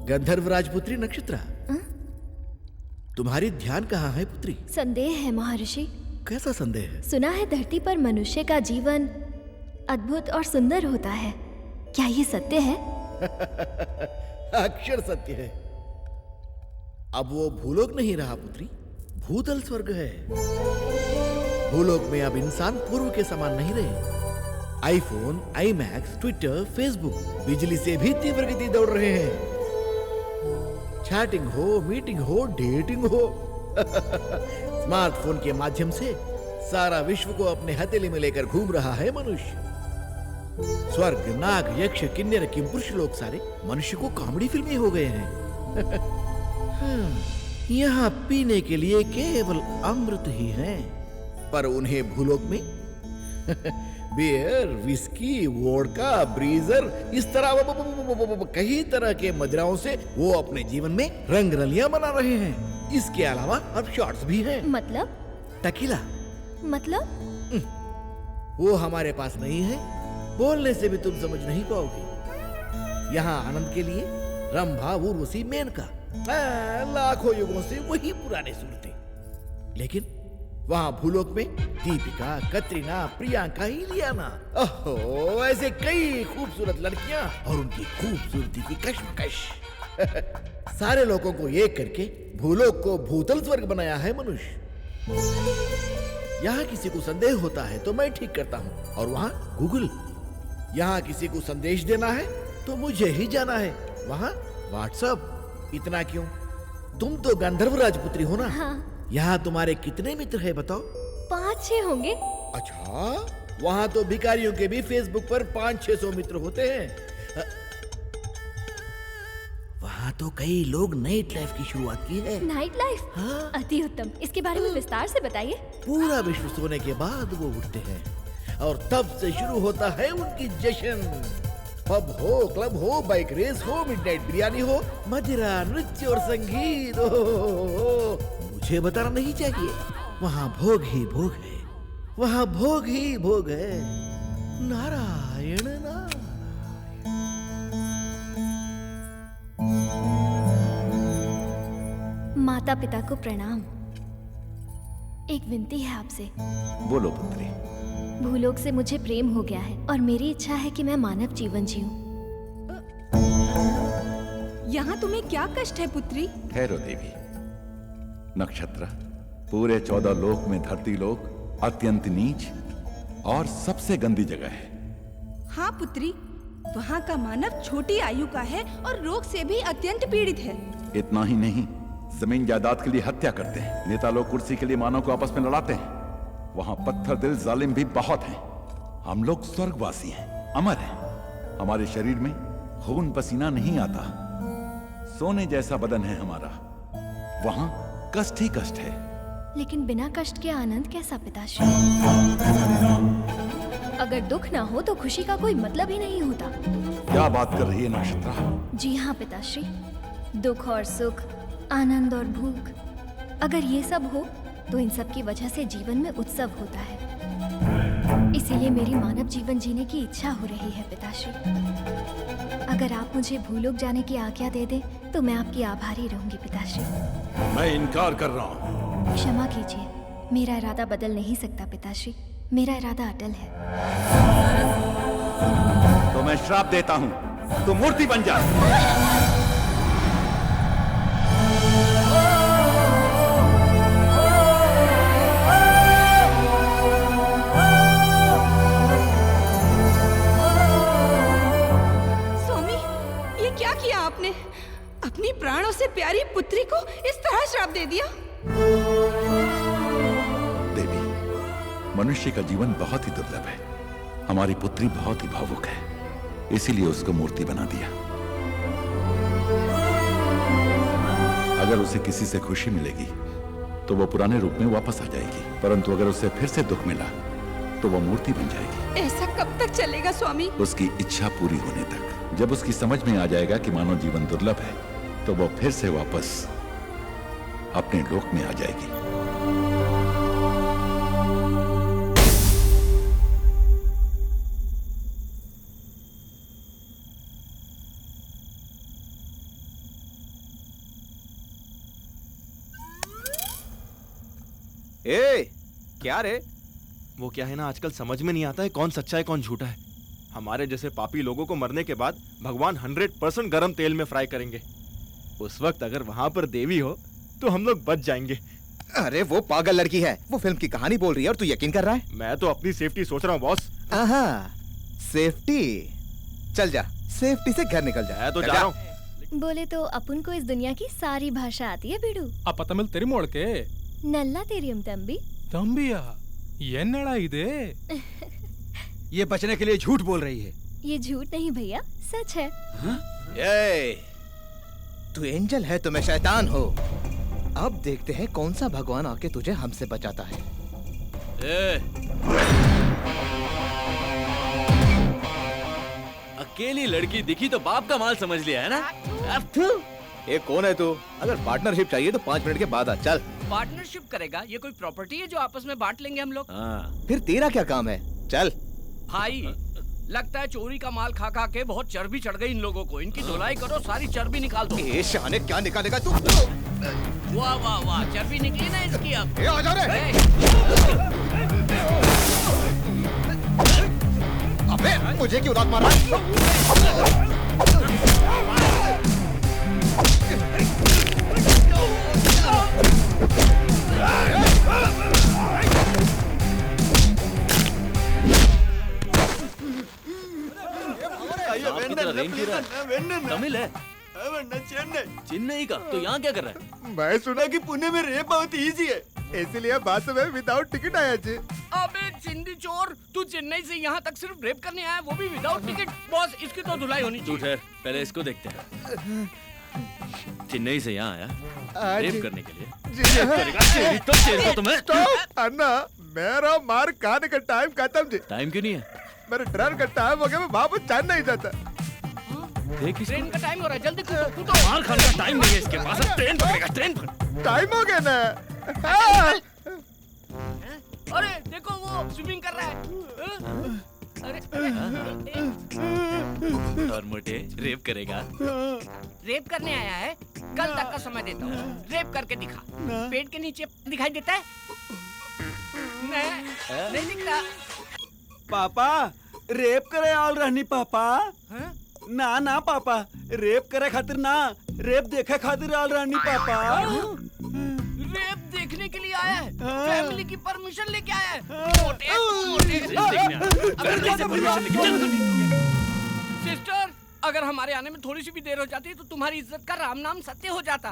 गंधर्व राजपुत्री नक्षत्रा, तुम्हारी ध्यान कहाँ है पुत्री? संदेह है महर्षि। कैसा संदेह है? सुना है धरती पर मनुष्य का जीवन अद्भुत और सुंदर होता है। क्या ये सत्य है? अक्षर सत्य है। अब वो भूलोक नहीं रहा पुत्री, भूतल स्वर्ग है। भूलोक में अब इंसान पूर्व के समान नहीं रहे। आईफोन, आईमैक्स, ट्विटर, फेसबुक बिजली से भी तीव्र गति दौड़ रहे हैं। चैटिंग हो, मीटिंग हो, डेटिंग हो स्मार्टफोन के माध्यम से सारा विश्व को अपने हथेली में लेकर घूम रहा है मनुष्य। स्वर्ग, नाग, यक्ष, किन्नर, किंपुरुष लोग सारे मनुष्य को कॉमेडी फिल्में हो गए हैं। यहाँ पीने के लिए केवल अमृत ही है, पर उन्हें भूलोक में बियर, विस्की, वोडका, ब्रीजर, इस तरह कई तरह के मदिराओं से वो अपने जीवन में रंग रलियां बना रहे हैं। इसके अलावा अब शॉट्स भी हैं। मतलब? टकीला। मतलब? वो हमारे पास नहीं है, बोलने से भी तुम समझ नहीं पाओगे। यहाँ आनंद के लिए रंभा, उर्वशी, मेनका, लाखों युगों से वही पुराने सूरतें। लेकिन वहाँ भूलोक में दीपिका, कतरीना, प्रियंका, इलियाना, ओहो, ऐसे कई खूबसूरत लड़कियां और उनकी खूबसूरती की कश्मकश। सारे लोगों को एक करके भूलोक को भूतल स्वर्ग बनाया है मनुष्य। यहाँ किसी को संदेह होता है तो मैं ठीक करता हूँ, और वहाँ गूगल। यहाँ किसी को संदेश देना है तो मुझे ही जाना है, वहाँ व्हाट्सएप। इतना क्यों? तुम तो गंधर्व राजपुत्री हो ना? हाँ। यहाँ तुम्हारे कितने मित्र हैं बताओ? 5-6 होंगे। अच्छा, वहाँ तो भिखारियों के भी फेसबुक पर 500-600 मित्र होते हैं। वहाँ तो कई लोग नाइट लाइफ की शुरुआत की है। Night life? हाँ। अति उत्तम। इसके बारे में विस्तार से बताइए। पूरा विश्व सोने के बाद वो उठते हैं और तब से शुरू होता है उनकी जश्न। पब हो, क्लब हो, बाइक रेस हो, मिडनाइट बिरयानी हो, मदिरा, नृत्य और संगीत हो। मुझे बताना नहीं चाहिए, वहाँ भोग ही भोग है, वहाँ भोग ही भोग है। नारायण नारायण। माता पिता को प्रणाम। एक विनती है आपसे। बोलो पुत्री। भूलोक से मुझे प्रेम हो गया है और मेरी इच्छा है कि मैं मानव जीवन जीऊं। यहाँ तुम्हें क्या कष्ट है पुत्री? ठहरो देवी। नक्षत्र, पूरे 14 लोक में धरती लोक अत्यंत नीच और सबसे गंदी जगह है। हाँ पुत्री, वहाँ का मानव छोटी आयु का है और रोग से भी अत्यंत पीड़ित है। इतना ही नहीं, जमीन जायदाद के लिए हत्या करते हैं। नेता लोग कुर्सी के लिए मानव को आपस में लड़ाते हैं। वहाँ पत्थर दिल जालिम भी बहुत हैं। हम लोग स्वर्गवासी हैं, अमर हैं। हमारे शरीर में खून पसीना नहीं आता। सोने जैसा बदन है हमारा, वहां कष्ट ही कष्ट है। लेकिन बिना कष्ट के आनंद कैसा पिताश्री? अगर दुख ना हो तो खुशी का कोई मतलब ही नहीं होता। क्या बात कर रही है नक्षत्रा? जी हाँ पिताश्री, दुख और सुख, आनंद और भूख, अगर ये सब हो तो इन सब की वजह से जीवन में उत्सव होता है। इसीलिए मेरी मानव जीवन जीने की इच्छा हो रही है पिताश्री। अगर आप मुझे भूलोक जाने की आज्ञा दे दें तो मैं आपकी आभारी रहूंगी पिताश्री। मैं इनकार कर रहा हूँ। क्षमा कीजिए, मेरा इरादा बदल नहीं सकता पिताश्री, मेरा इरादा अटल है। तो मैं श्राप देता हूँ, तू मूर्ति बन जा। स्वामी, ये क्या किया आपने? अपनी प्राणों से प्यारी पुत्री को इस तरह श्राप दे दिया? देवी, मनुष्य का जीवन बहुत ही दुर्लभ है। हमारी पुत्री बहुत ही भावुक है, इसीलिए उसको मूर्ति बना दिया। अगर उसे किसी से खुशी मिलेगी तो वो पुराने रूप में वापस आ जाएगी, परंतु अगर उसे फिर से दुख मिला तो वो मूर्ति बन जाएगी। ऐसा कब तक चलेगा स्वामी? उसकी इच्छा पूरी होने तक। जब उसकी समझ में आ जाएगा कि मानव जीवन दुर्लभ है तो वो फिर से वापस अपने लोक में आ जाएगी। ए, क्या रे? वो क्या है ना, आजकल समझ में नहीं आता है कौन सच्चा है कौन झूठा है। हमारे जैसे पापी लोगों को मरने के बाद भगवान 100% गरम तेल में फ्राई करेंगे। उस वक्त अगर वहां पर देवी हो तो हम लोग बच जाएंगे। अरे वो पागल लड़की है, वो फिल्म की कहानी बोल रही है और तू यकीन कर रहा है? मैं तो अपनी सेफ्टी सोच रहा हूँ बॉस। आहा, सेफ्टी। चल जा, सेफ्टी से घर निकल जा। मैं तो जा रहा हूँ। बोले तो अपन को इस दुनिया की सारी भाषा आती है बिडू। ಅಪ್ಪ ತಮಿಳ್ ತೆರಿ ಮೋಳ್ಕೆ नल्ला तेरियम तंबी। ತಂಬಿಯ ಎನ್ನಡ ಇದೆ? ये बचने के लिए झूठ बोल रही है। ये झूठ नहीं भैया, सच है। ए, तू एंजल है तो मैं शैतान हो। अब देखते हैं कौन सा भगवान आके तुझे हमसे बचाता है। अकेली लड़की दिखी तो बाप का माल समझ लिया है ना? ये कौन है तू? अगर पार्टनरशिप चाहिए तो 5 मिनट के बाद आ। चल। पार्टनरशिप करेगा? ये कोई प्रॉपर्टी है जो आपस में बांट लेंगे हम लोग? फिर तेरा क्या काम है? चल। भाई, लगता है चोरी का माल खा खा के बहुत चर्बी चढ़ गई इन लोगों को। इनकी धुलाई करो, सारी चर्बी निकाल दो। ए शाने, क्या निकालेगा तू? वाह वाह वाह, चर्बी निकली ना इसकी अब। ए, आ जा रे। अबे मुझे क्यों लात मारा? तमिल है? चेन्नई का? तो यहाँ क्या कर रहा है? मैं सुना कि पुणे में रेप बहुत इजी है, इसलिए बस में विदाउट टिकट आया जी। अबे चिंदी चोर, तू चेन्नई से यहाँ तक सिर्फ रेप करने आया, वो भी विदाउट टिकट? बॉस, इसकी तो धुलाई होनी चाहिए। तू ठहर, पहले इसको देखते हैं। चेन्नई से यहाँ आया रेप करने के लिए? रेप करेगा? तुम्हें अन्ना, मेरा मार खाने का टाइम खत्म जी। टाइम क्यों नहीं है? मेरे ट्रेन का टाइम हो गया, मैं वापस जान नहीं जाता। ट्रेन का टाइम हो रहा है, जल्दी कूदो। मार खाने का टाइम नहीं है इसके पास। ट्रेन पकड़ेगा, ट्रेन पकड़। टाइम हो गया ना। अरे देखो, वो स्विमिंग कर रहा है। अरे और मोटे रेप करेगा? रेप करने आया है? कल तक का समय देता हूँ, रेप करके दिखा। पेट के नीचे दिखाई देता है? नहीं दिखता। पापा रेप करे ऑल रहनी पापा। ना ना पापा, रेप करे खातिर ना, रेप देखे खातिर ऑल रहनी पापा। रेप देखने के लिए आया है? फैमिली की परमिशन लेके आया है? मोटे सिस्टर, अगर हमारे आने में थोड़ी सी भी देर हो जाती तो तुम्हारी इज्जत का राम नाम सत्य हो जाता।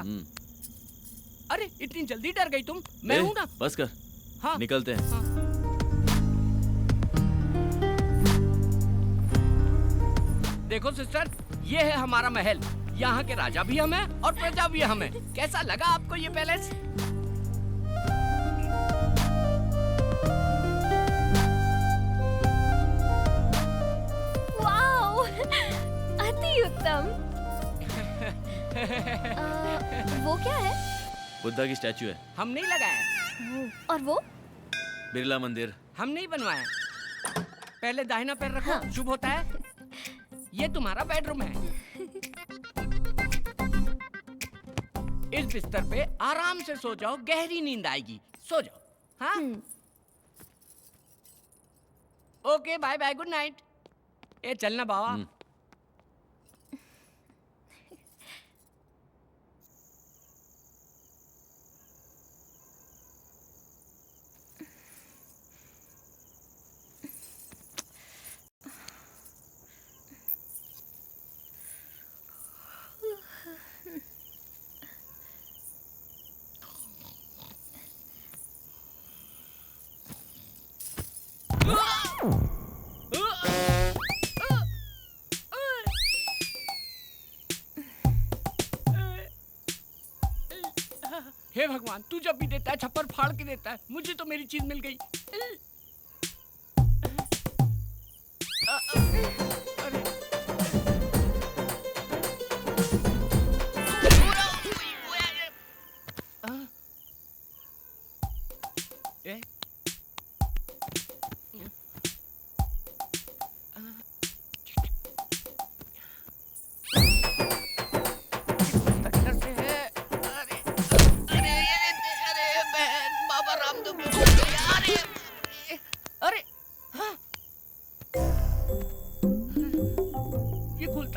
अरे इतनी जल्दी डर गई तुम? मैं हूँ ना। बस कर। हाँ, निकलते हैं। हाँ। देखो सिस्टर, ये है हमारा महल, यहाँ के राजा भी हम हैं और प्रजा भी हम हैं। कैसा लगा आपको ये पैलेस? वाओ, अति उत्तम। वो क्या है? बुद्धा की स्टैचू है। हम नहीं लगाया। और वो? बिरला मंदिर। हम नहीं बनवाया। पहले दाहिना पैर रखो, हाँ। शुभ होता है। ये तुम्हारा बेडरूम है। इस बिस्तर पे आराम से सो जाओ, गहरी नींद आएगी। सो जाओ। हाँ? Okay, bye bye, good night. ए चलना बाबा। हे भगवान, तू जब भी देता है छप्पर फाड़ के देता है। मुझे तो मेरी चीज मिल गई।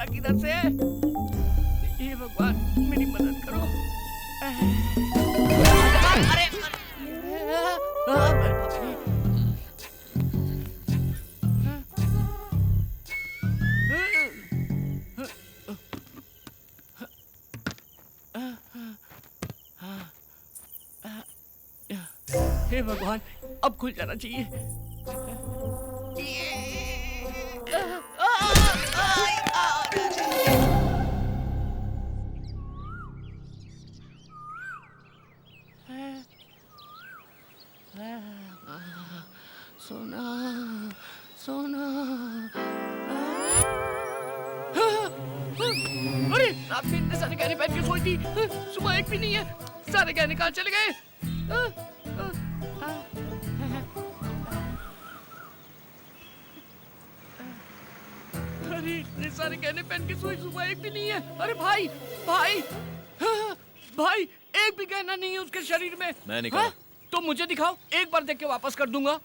किधर से? ये भगवान मेरी मदद करो। अरे हे भगवान, अब खुल जाना चाहिए। सोना सोना। अरे रात में इतने सारे गहने पहन के सोई थी, सुबह एक भी नहीं है। सारे गहने कहाँ चले गए? अरे इतने सारे गहने पहन के सोई, सुबह एक भी नहीं है। अरे भाई भाई भाई, एक भी गहना नहीं है उसके शरीर में। मैं नहीं कहा। तो मुझे दिखाओ, एक बार देख के वापस कर दूंगा।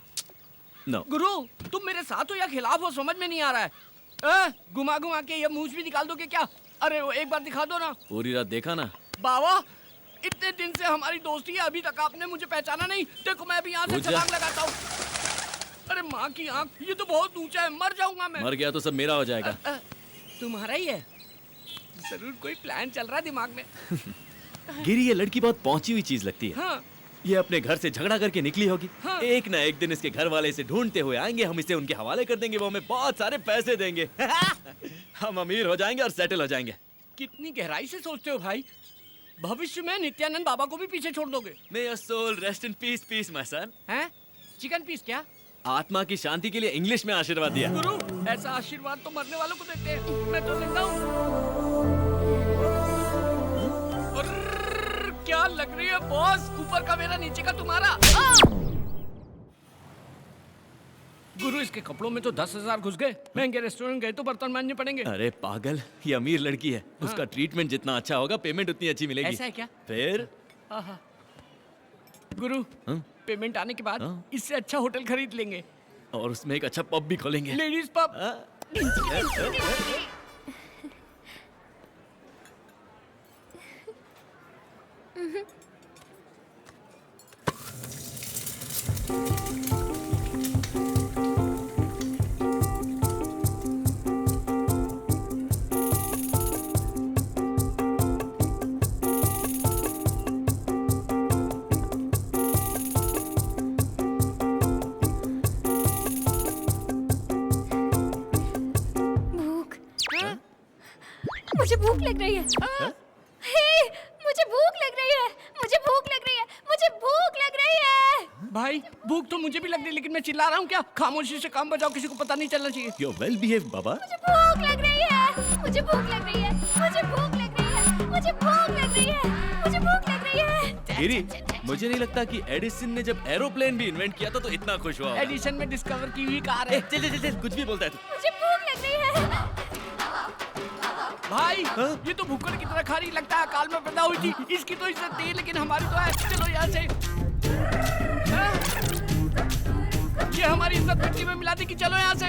No. गुरु, तुम मेरे साथ हो या खिलाफ हो समझ में नहीं आ रहा है। घुमा घुमा के ये मूंछ भी निकाल दोगे क्या? अरे वो एक बार दिखा दो ना। पूरी रात देखा ना। बाबा, इतने दिन से हमारी दोस्ती है, अभी तक आपने मुझे पहचाना नहीं। देखो मैं अभी यहाँ से छलांग लगाता हूँ। अरे माँ की आँख, ये तो बहुत ऊंचा है, मर जाऊंगा मैं। मर गया तो सब मेरा हो जाएगा। तुम्हारा ही है? जरूर कोई प्लान चल रहा है दिमाग में। गिरी, ये लड़की बहुत पहुंची हुई चीज लगती है। हाँ। ये अपने घर से झगड़ा करके निकली होगी। हाँ। एक ना एक दिन इसके घर वाले इसे ढूंढते हुए आएंगे, हम इसे उनके हवाले कर देंगे, वो हमें बहुत सारे पैसे देंगे। हम अमीर हो जाएंगे और सेटल हो जाएंगे। कितनी गहराई से सोचते हो भाई। भविष्य में नित्यानंद बाबा को भी पीछे छोड़ दोगे। May your soul rest in peace, peace, my son. हैं? चिकन पीस क्या? आत्मा की शांति के लिए इंग्लिश में आशीर्वाद दिया। गुरु, ऐसा आशीर्वाद तो मरने वालों को देते हैं। मैं तो जिंदा हूँ। क्या लग रही है बॉस? ऊपर का मेरा, नीचे का तुम्हारा। गुरु, इसके कपड़ों में तो 10,000 घुस गए। महंगे रेस्टोरेंट गए तो बर्तन मांजने पड़ेंगे। अरे पागल, ये अमीर लड़की है। हाँ। उसका ट्रीटमेंट जितना अच्छा होगा, पेमेंट उतनी अच्छी मिलेगी। ऐसा है क्या? फिर गुरु, हाँ? पेमेंट आने के बाद हाँ? इससे अच्छा होटल खरीद लेंगे और उसमें एक अच्छा पब भी खोलेंगे। Ladies pub. मुझे भूख लग रही है। हे, मुझे भूख लग रही है, मुझे भूख लग रही है, मुझे भूख लग रही है। भाई भूख तो मुझे भी लग रही है, लेकिन मैं चिल्ला रहा हूँ क्या? खामोशी से काम बजाओ, किसी को पता नहीं चलना चाहिए। You're well behaved, बाबा। मुझे भूख लग रही है, मुझे भूख लग रही है, मुझे भूख लग रही है, मुझे भूख लग रही है, मुझे भूख लग रही है। गिरी, मुझे नहीं लगता कि एडिसन ने जब एरोप्लेन भी इन्वेंट किया था तो इतना खुश हुआ। एडिसन में डिस्कवर की हुई कार है। चल चल चल, कुछ भी बोलता है तू। मुझे भूख लग रही है। भाई ये तो भूखड़ की तरह खा रही, लगता है अकाल में पैदा हुई थी। इसकी तो इज्जत नहीं, लेकिन हमारी तो है। चलो यहाँ से। ये हमारी इज्जत मिट्टी में मिला दी कि चलो यहाँ से।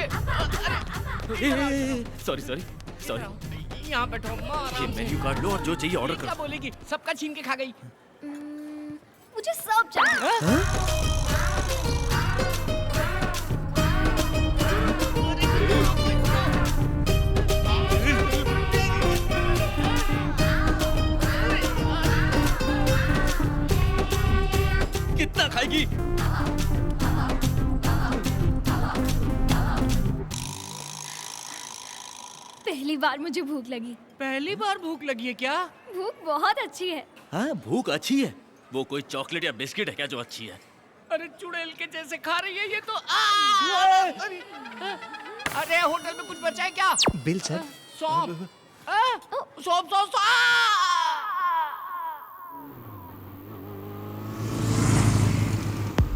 Sorry sorry sorry. यहाँ बैठो, ये मेन्यू कार्ड लो और जो चाहिए ऑर्डर क्या करो। बोलेगी? सबका छीन के खा गई। मुझे सब चाहिए। कितना खाएगी? पहली बार मुझे भूख लगी। पहली बार भूख लगी है क्या? भूख बहुत अच्छी है। हाँ, भूख अच्छी है। वो कोई चॉकलेट या बिस्किट है क्या जो अच्छी है? अरे चुड़ैल के जैसे खा रही है ये तो। अरे होटल में कुछ बचा है क्या? Bill sir. सौंफ। सौंफ सौंफ।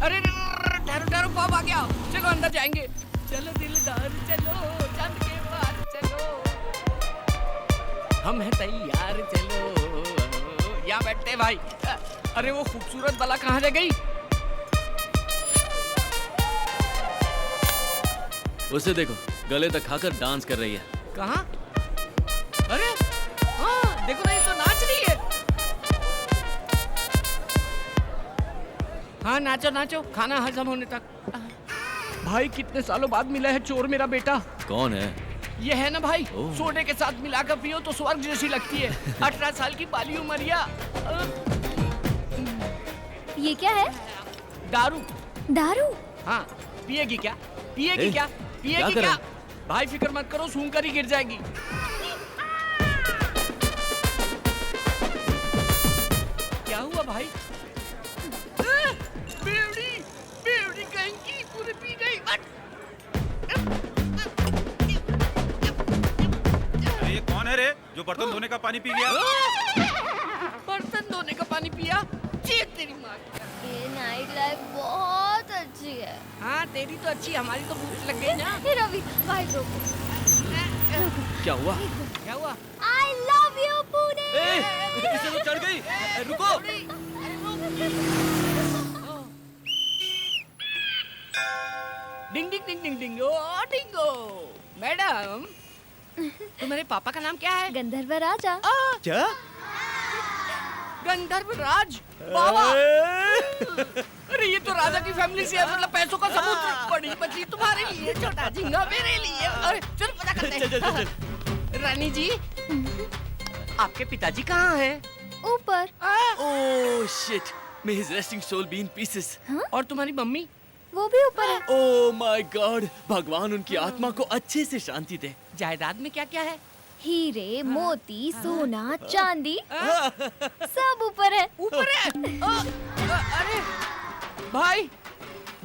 अरे ठहरो ठहरो, पाप आ गया। चलो अंदर जाएंगे। चलो दिलदार चलो, चंद के बाहर चलो, हम हैं तैयार चलो। यहाँ बैठते भाई। अरे वो खूबसूरत बाला कहाँ रह गई? उसे देखो, गले तक खाकर डांस कर रही है। कहाँ? अरे हाँ, देखो ना, ये तो नाच रही है। हाँ नाचो नाचो, खाना हजम होने तक। भाई कितने सालों बाद मिला है चोर मेरा बेटा। कौन है? ये है ना भाई, सोडे के साथ मिलाकर पियो तो स्वर्ग जैसी लगती है। 18 साल की बाली उमरिया। ये क्या है? दारू। दारू? हाँ, पिएगी क्या? पिएगी क्या? पिएगी क्या? भाई फिक्र मत करो, सूंघ कर ही गिर जाएगी। क्या हुआ भाई? बेवड़ी, बेवड़ी कहीं की पूरी पी गई। ये कौन है रे जो बर्तन धोने का पानी पी गया? बर्तन धोने का पानी पिया? चेक तेरी माँ। ये नाइट लाइफ बहुत अच्छी है। हाँ तेरी तो अच्छी, हमारी तो भूख लग गई ना। रवि भाई रोको। क्या हुआ? क्या हुआ? I love you Pune. इसे वो चढ़ गई। रुको। डिंग डिंग डिंग डिंग डिंग, ओ डिंगो। मैडम, तुम्हारे पापा का नाम क्या है? गंधर्व राजा। क्या? गंधर्व राज बाबा। अरे ये तो राजा की फैमिली से है, मतलब पैसों का समुद्र। बड़ी मछली तुम्हारे लिए, छोटा झींगा मेरे लिए। अरे चलो पता करते हैं। रानी जी, आपके पिताजी कहाँ हैं? ऊपर। Oh shit, may his resting soul be in pieces. और तुम्हारी मम्मी? वो भी ऊपर है। ओह माय गॉड, भगवान उनकी आत्मा को अच्छे से शांति दे। जायदाद में क्या क्या है? हीरे, मोती, सोना, चांदी, सब ऊपर है। ऊपर है? अरे भाई,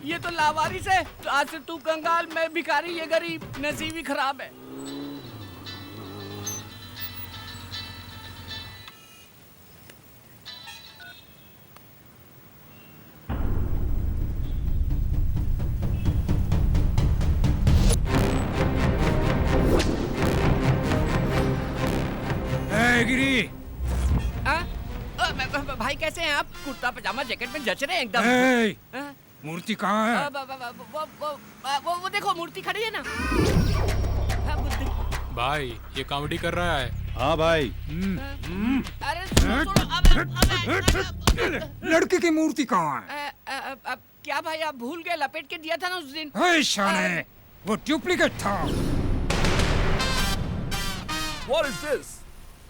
ये तो लावारिस है। तो आज से तू कंगाल, मैं भिखारी, ये गरीब। नसीब ही खराब है। गिरी। भाई कैसे हैं आप? कुर्ता पजामा जैकेट में जच रहे हैं एकदम। मूर्ति कहाँ है? वो देखो मूर्ति खड़ी है ना। भाई ये कॉमेडी कर रहा है। हाँ भाई। अरे लड़के की मूर्ति कहाँ है? क्या भाई आप भूल गए? लपेट के दिया था ना उस दिन। शाने, वो डुप्लीकेट था। What is this?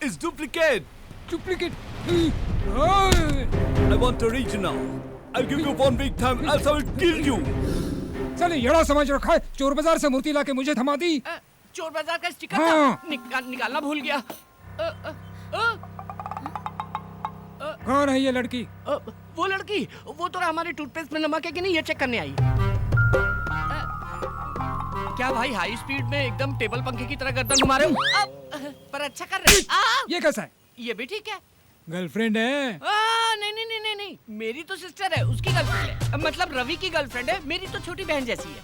It's duplicate. Duplicate. I want original. I'll give you 1 week time, else I will kill you. साले यड़ा समझ रखा है, चोर बाजार से मूर्ति लाके मुझे थमा दी। चोर बाजार का स्टिकर हाँ। था, निकालना भूल गया। कौन है ये लड़की? वो लड़की, वो तो हमारे टूथपेस्ट में नमक है कि नहीं ये चेक करने आई। क्या भाई हाई स्पीड में एकदम टेबल पंखे की तरह गर्दन घुमा रहे हो? पर अच्छा कर रहे हो। ये कैसा है? ये भी ठीक है। गर्लफ्रेंड है? नहीं नहीं नहीं नहीं नहीं, मेरी तो सिस्टर है, उसकी गर्लफ्रेंड है। मतलब रवि की गर्लफ्रेंड है, मेरी तो छोटी बहन जैसी है।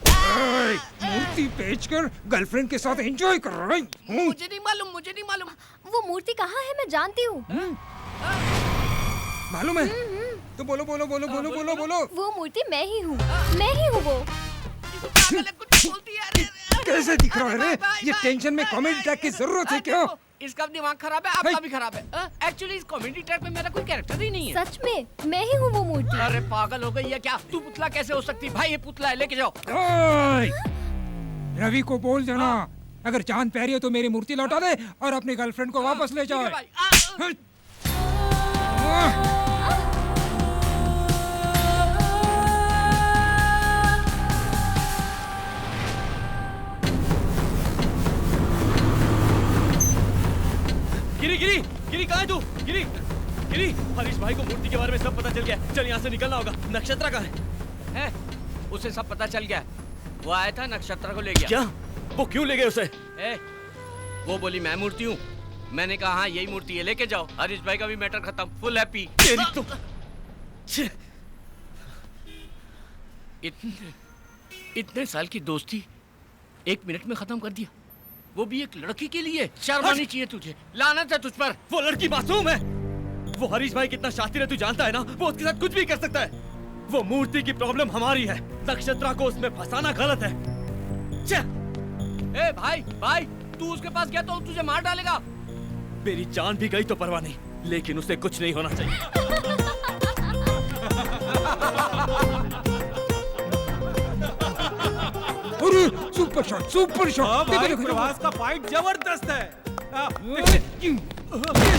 मूर्ति बेचकर गर्लफ्रेंड के साथ एंजॉय कर रही हूँ। मुझे नहीं मालूम, मुझे नहीं मालूम। वो मूर्ति कहाँ है? मैं जानती हूँ। मालूम है? तो बोलो बोलो बोलो बोलो बोलो बोलो। वो मूर्ति मैं ही हूँ, मैं ही हूँ वो। कैसे दिख रहा है रे? ये टेंशन में कॉमेडी ट्रैक की जरूरत है क्या? इसका दिमाग खराब है, आपका भी खराब है। एक्चुअली इस कॉमेडी ट्रैक में मेरा कोई कैरेक्टर ही नहीं है। सच में मैं ही हूँ वो मूर्ति। अरे पागल हो गई है क्या? तू पुतला कैसे हो सकती? भाई ये पुतला है, लेके जाओ। रवि को बोल देना अगर जान प्यारी हो तो मेरी मूर्ति लौटा दे और अपनी गर्लफ्रेंड को वापस ले जाओ। गिरी गिरी गिरी, कहाँ है तू? गिरी गिरी, हरीश भाई को मूर्ति के बारे में सब पता चल गया। चल यहाँ से निकलना होगा। नक्षत्रा कहाँ है? उसे सब पता चल गया। वो आया था, नक्षत्रा को ले गया। क्या? वो क्यों ले गए उसे? वो बोली मैं मूर्ति हूँ। मैंने कहा हाँ यही मूर्ति है, लेके जाओ। हरीश भाई का भी मैटर खत्म, फुल हैप्पी। इतने साल की दोस्ती 1 मिनट में खत्म कर दिया, वो भी एक लड़की के लिए। शर्म आनी चाहिए तुझे। लानत है तुझ पर। वो लड़की मासूम है। वो हरीश भाई कितना शातिर है तू जानता है ना? वो उसके साथ कुछ भी कर सकता है। वो मूर्ति की प्रॉब्लम हमारी है, नक्षत्रा को उसमें फंसाना गलत है। ए भाई भाई, तू उसके पास गया तो तुझे मार डालेगा। मेरी जान भी गई तो परवाह नहीं, लेकिन उसे कुछ नहीं होना चाहिए। अरे सुपर शॉट, सुपर शॉट। भाई प्रभास का फाइट जबरदस्त है। ये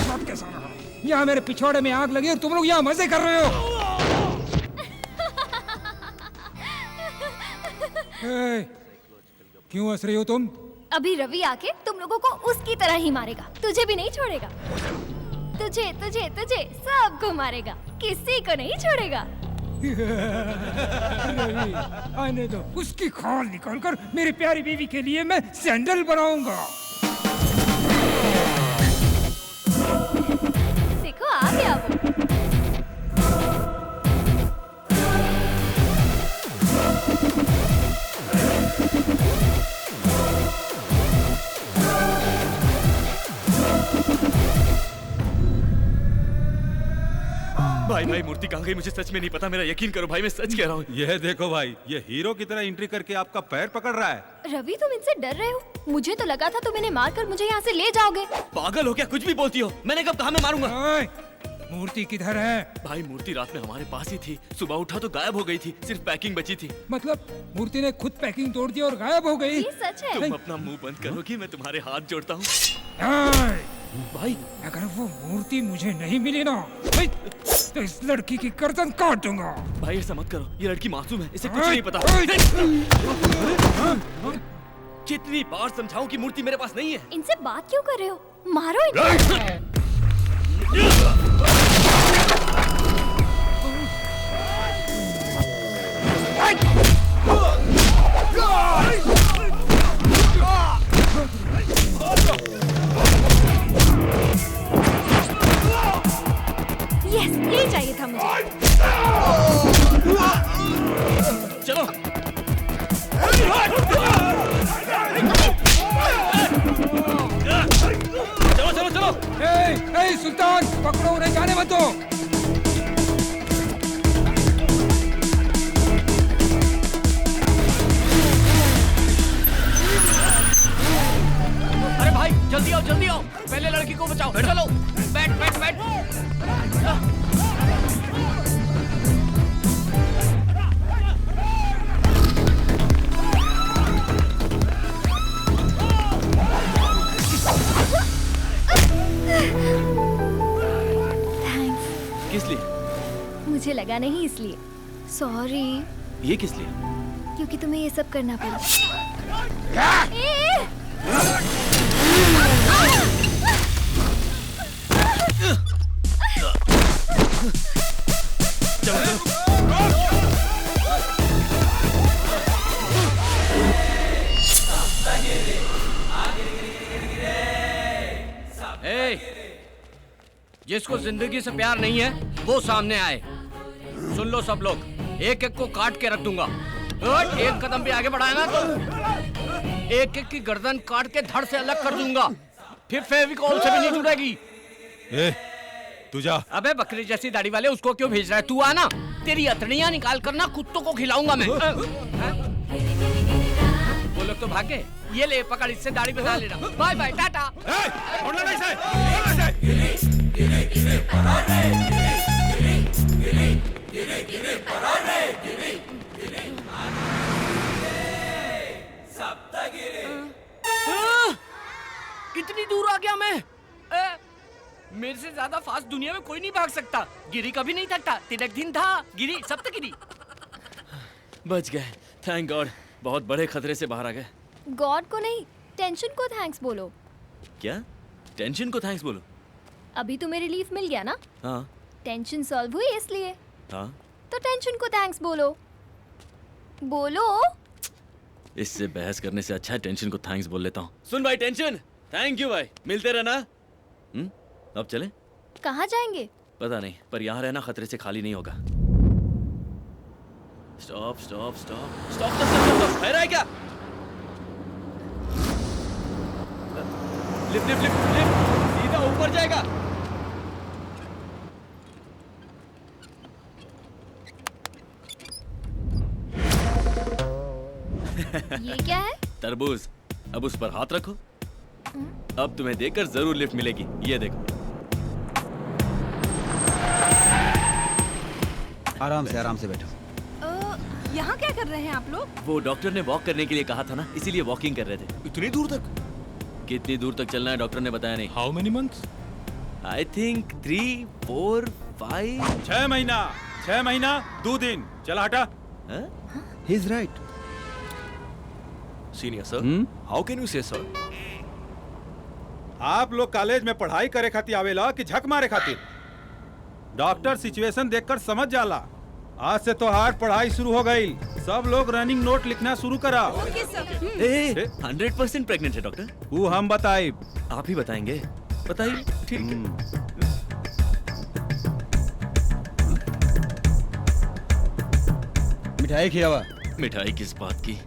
शॉट कैसा रहा? यहाँ मेरे पिछवाड़े में आग लगी और तुम लोग यहाँ मजे कर रहे हो। क्यों हंस रही हो तुम? अभी रवि आके तुम लोगों को उसकी तरह ही मारेगा। तुझे भी नहीं छोड़ेगा। तुझे तुझे तुझे सबको मारेगा, किसी को नहीं छोड़ेगा। रवि आने दो, उसकी खाल निकालकर मेरी प्यारी बीवी के लिए मैं सैंडल बनाऊंगा। देखो आ गया वो। भाई भाई मूर्ति कहाँ गई? मुझे सच में नहीं पता। मेरा यकीन करो भाई, मैं सच कह रहा हूँ। यह देखो भाई, ये हीरो की तरह एंट्री करके आपका पैर पकड़ रहा है। रवि तुम इनसे डर रहे हो? मुझे तो लगा था तुम इन्हें मारकर मुझे यहाँ से ले जाओगे। पागल हो क्या? कुछ भी बोलती हो। मैंने कब कहा मैं मारूंगा? मूर्ति किधर है? भाई मूर्ति रात में हमारे पास ही थी, सुबह उठा तो गायब हो गई थी, सिर्फ पैकिंग बची थी। मतलब मूर्ति ने खुद पैकिंग तोड़ दी और गायब हो गई? ये सच है। तुम अपना मुंह बंद करोगी? मैं तुम्हारे हाथ जोड़ता हूँ। भाई अगर वो मूर्ति मुझे नहीं मिली ना तो इस लड़की की गर्दन काट दूंगा। भाई ऐसा मत करो, ये लड़की मासूम है, इसे कुछ नहीं पता। कितनी बार समझाऊं कि मूर्ति मेरे पास नहीं है। इनसे बात क्यों कर रहे हो? मारो इन्हें। यस, ये चाहिए था मुझे। चलो चलो चलो चलो। ए सुल्तान, पकड़ो उन्हें, जाने मत दो। अरे भाई जल्दी आओ, जल्दी आओ, पहले लड़की को बचाओ। चलो बैठ बैठ बैठ। किस लिए? मुझे लगा नहीं इसलिए। सॉरी। ये किस लिए? क्योंकि तुम्हें ये सब करना पड़ा। जिसको जिंदगी से प्यार नहीं है वो सामने आए। सुन लो सब लोग, एक एक को काट के रख दूंगा। एक कदम भी आगे बढ़ाया ना तो एक एक की गर्दन काट के धड़ से अलग कर दूंगा, फिर फेविकॉल से भी नहीं जुड़ेगी। तू जा। अबे बकरी जैसी दाढ़ी वाले, उसको क्यों भेज रहा है? तू आना, तेरी अतड़ियां निकाल कर ना कुत्तों को खिलाऊंगा मैं। वो लोग तो भागे। ये ले पकड़, इससे दाढ़ी बना लेना। Bye bye, tata. इतनी दूर आ गया मैं। मेरे से ज्यादा फास्ट दुनिया में कोई नहीं भाग सकता। गिरी कभी नहीं थकता। तिलक दिन था, गिरी सब तक गिरी। बच गए, थैंक गॉड। बहुत बड़े खतरे से बाहर आ गए। गॉड को नहीं, टेंशन को थैंक्स बोलो। क्या? टेंशन को थैंक्स बोलो? अभी तुम्हें रिलीफ मिल गया ना? हाँ। टेंशन सॉल्व हुई इसलिए। हाँ। तो टेंशन को थैंक्स बोलो। बोलो। इससे बहस करने से अच्छा है टेंशन को थैंक्स बोल लेता हूँ। सुन भाई टेंशन, थैंक यू भाई, मिलते रहना। अब चले? कहाँ जाएंगे? पता नहीं, पर यहाँ रहना खतरे से खाली नहीं होगा। Stop stop stop stop stop, है क्या? लिफ्ट लिफ्ट लिफ्ट लिफ्ट, सीधा ऊपर जाएगा। ये क्या है? तरबूज। अब उस पर हाथ रखो। अब तुम्हें देखकर जरूर लिफ्ट मिलेगी। ये देखो। आराम से बैठो। यहाँ क्या कर रहे हैं आप लोग? वो डॉक्टर ने वॉक करने के लिए कहा था ना, इसीलिए वॉकिंग कर रहे थे। इतनी दूर तक? कितनी दूर तक चलना है डॉक्टर ने बताया नहीं। How many months? I think 3, 4, 5। 6 महीना 2 दिन। चला हटा। He is right. Senior sir, how can you से सर? आप लोग कॉलेज में पढ़ाई करे खातिर आवेला कि झक मारे खातिर? डॉक्टर सिचुएशन देखकर समझ जाला। आज से तो हार्ड पढ़ाई शुरू हो गई। सब लोग रनिंग नोट लिखना शुरू करा। 100% प्रेग्नेंट है डॉक्टर। वो हम बताए। आप ही बताएंगे? बताइए। ठीक है। मिठाई खिलावा। मिठाई किस बात की?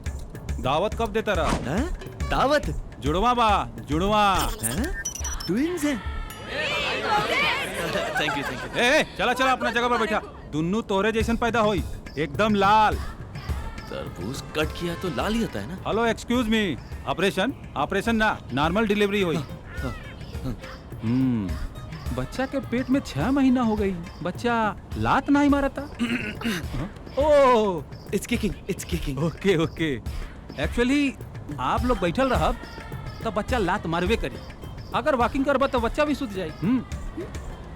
दावत कब देता रहा? दावत? जुड़वा बा, जुड़वा। ट्विंस हैं। Thank you. चला अपना जगह पर बैठा। दुन्नू तोरे जैसन पैदा होई, एकदम लाल। तरबूज कट किया तो लाल ही होता है ना? हेलो एक्सक्यूज मी, ऑपरेशन ना, नॉर्मल डिलीवरी हुई। बच्चा के पेट में 6 महीना हो गई, बच्चा लात नहीं मारा था। ओह, इट्स किकिंग। ओके। एक्चुअली आप लोग बैठल रहब तो बच्चा लात मारवे करी। अगर वॉकिंग करबा तो बच्चा भी सुध जाए।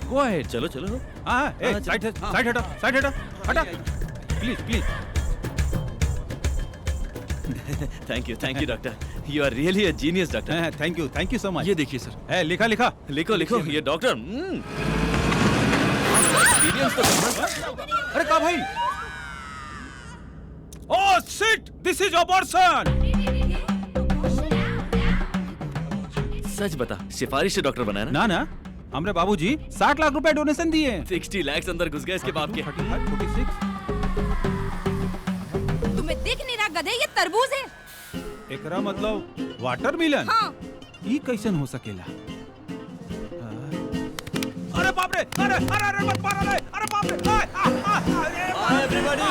Go ahead. चलो। साइड हटा। Please. Thank you doctor. You are really a genius doctor. Thank you so much. ये देखिए सर। लिखा। लिखो। ये डॉक्टर एक्सपीरियंस तो करना। अरे का भाई? Oh shit, this is abortion. सच बता, सिफारिश से डॉक्टर बनाया ना? ना, हमरे बाबूजी 60 लाख रुपए डोनेशन दिए। 60 लाख अंदर घुस गए इसके बाप के। 46। तुम्हें दिख नहीं रहा गधे, ये तरबूज है। एकरा मतलब वाटरमेलन? हाँ। ये कैसन हो सकेला? अरे बाप रे, अरे मत मारो रे, अरे बाप रे। Hi everybody.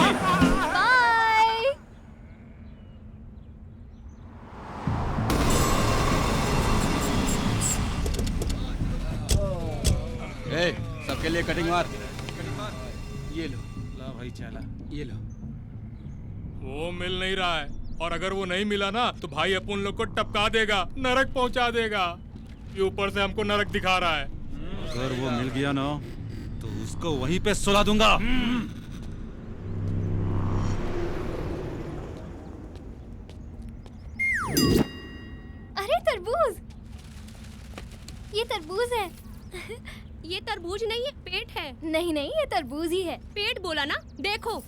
सबके लिए कटिंग मार। ये लो। ला भाई चला, ये लो। वो मिल नहीं रहा है, और अगर वो नहीं मिला ना तो भाई अपन लोग को टपका देगा, नरक पहुंचा देगा। ये ऊपर से हमको नरक दिखा रहा है। अगर वो मिल गया ना तो उसको वहीं पे सुला दूंगा। अरे तरबूज, ये तरबूज है। ये तरबूज नहीं है, पेट है। नहीं, ये तरबूज ही है। पेट बोला ना, देखो।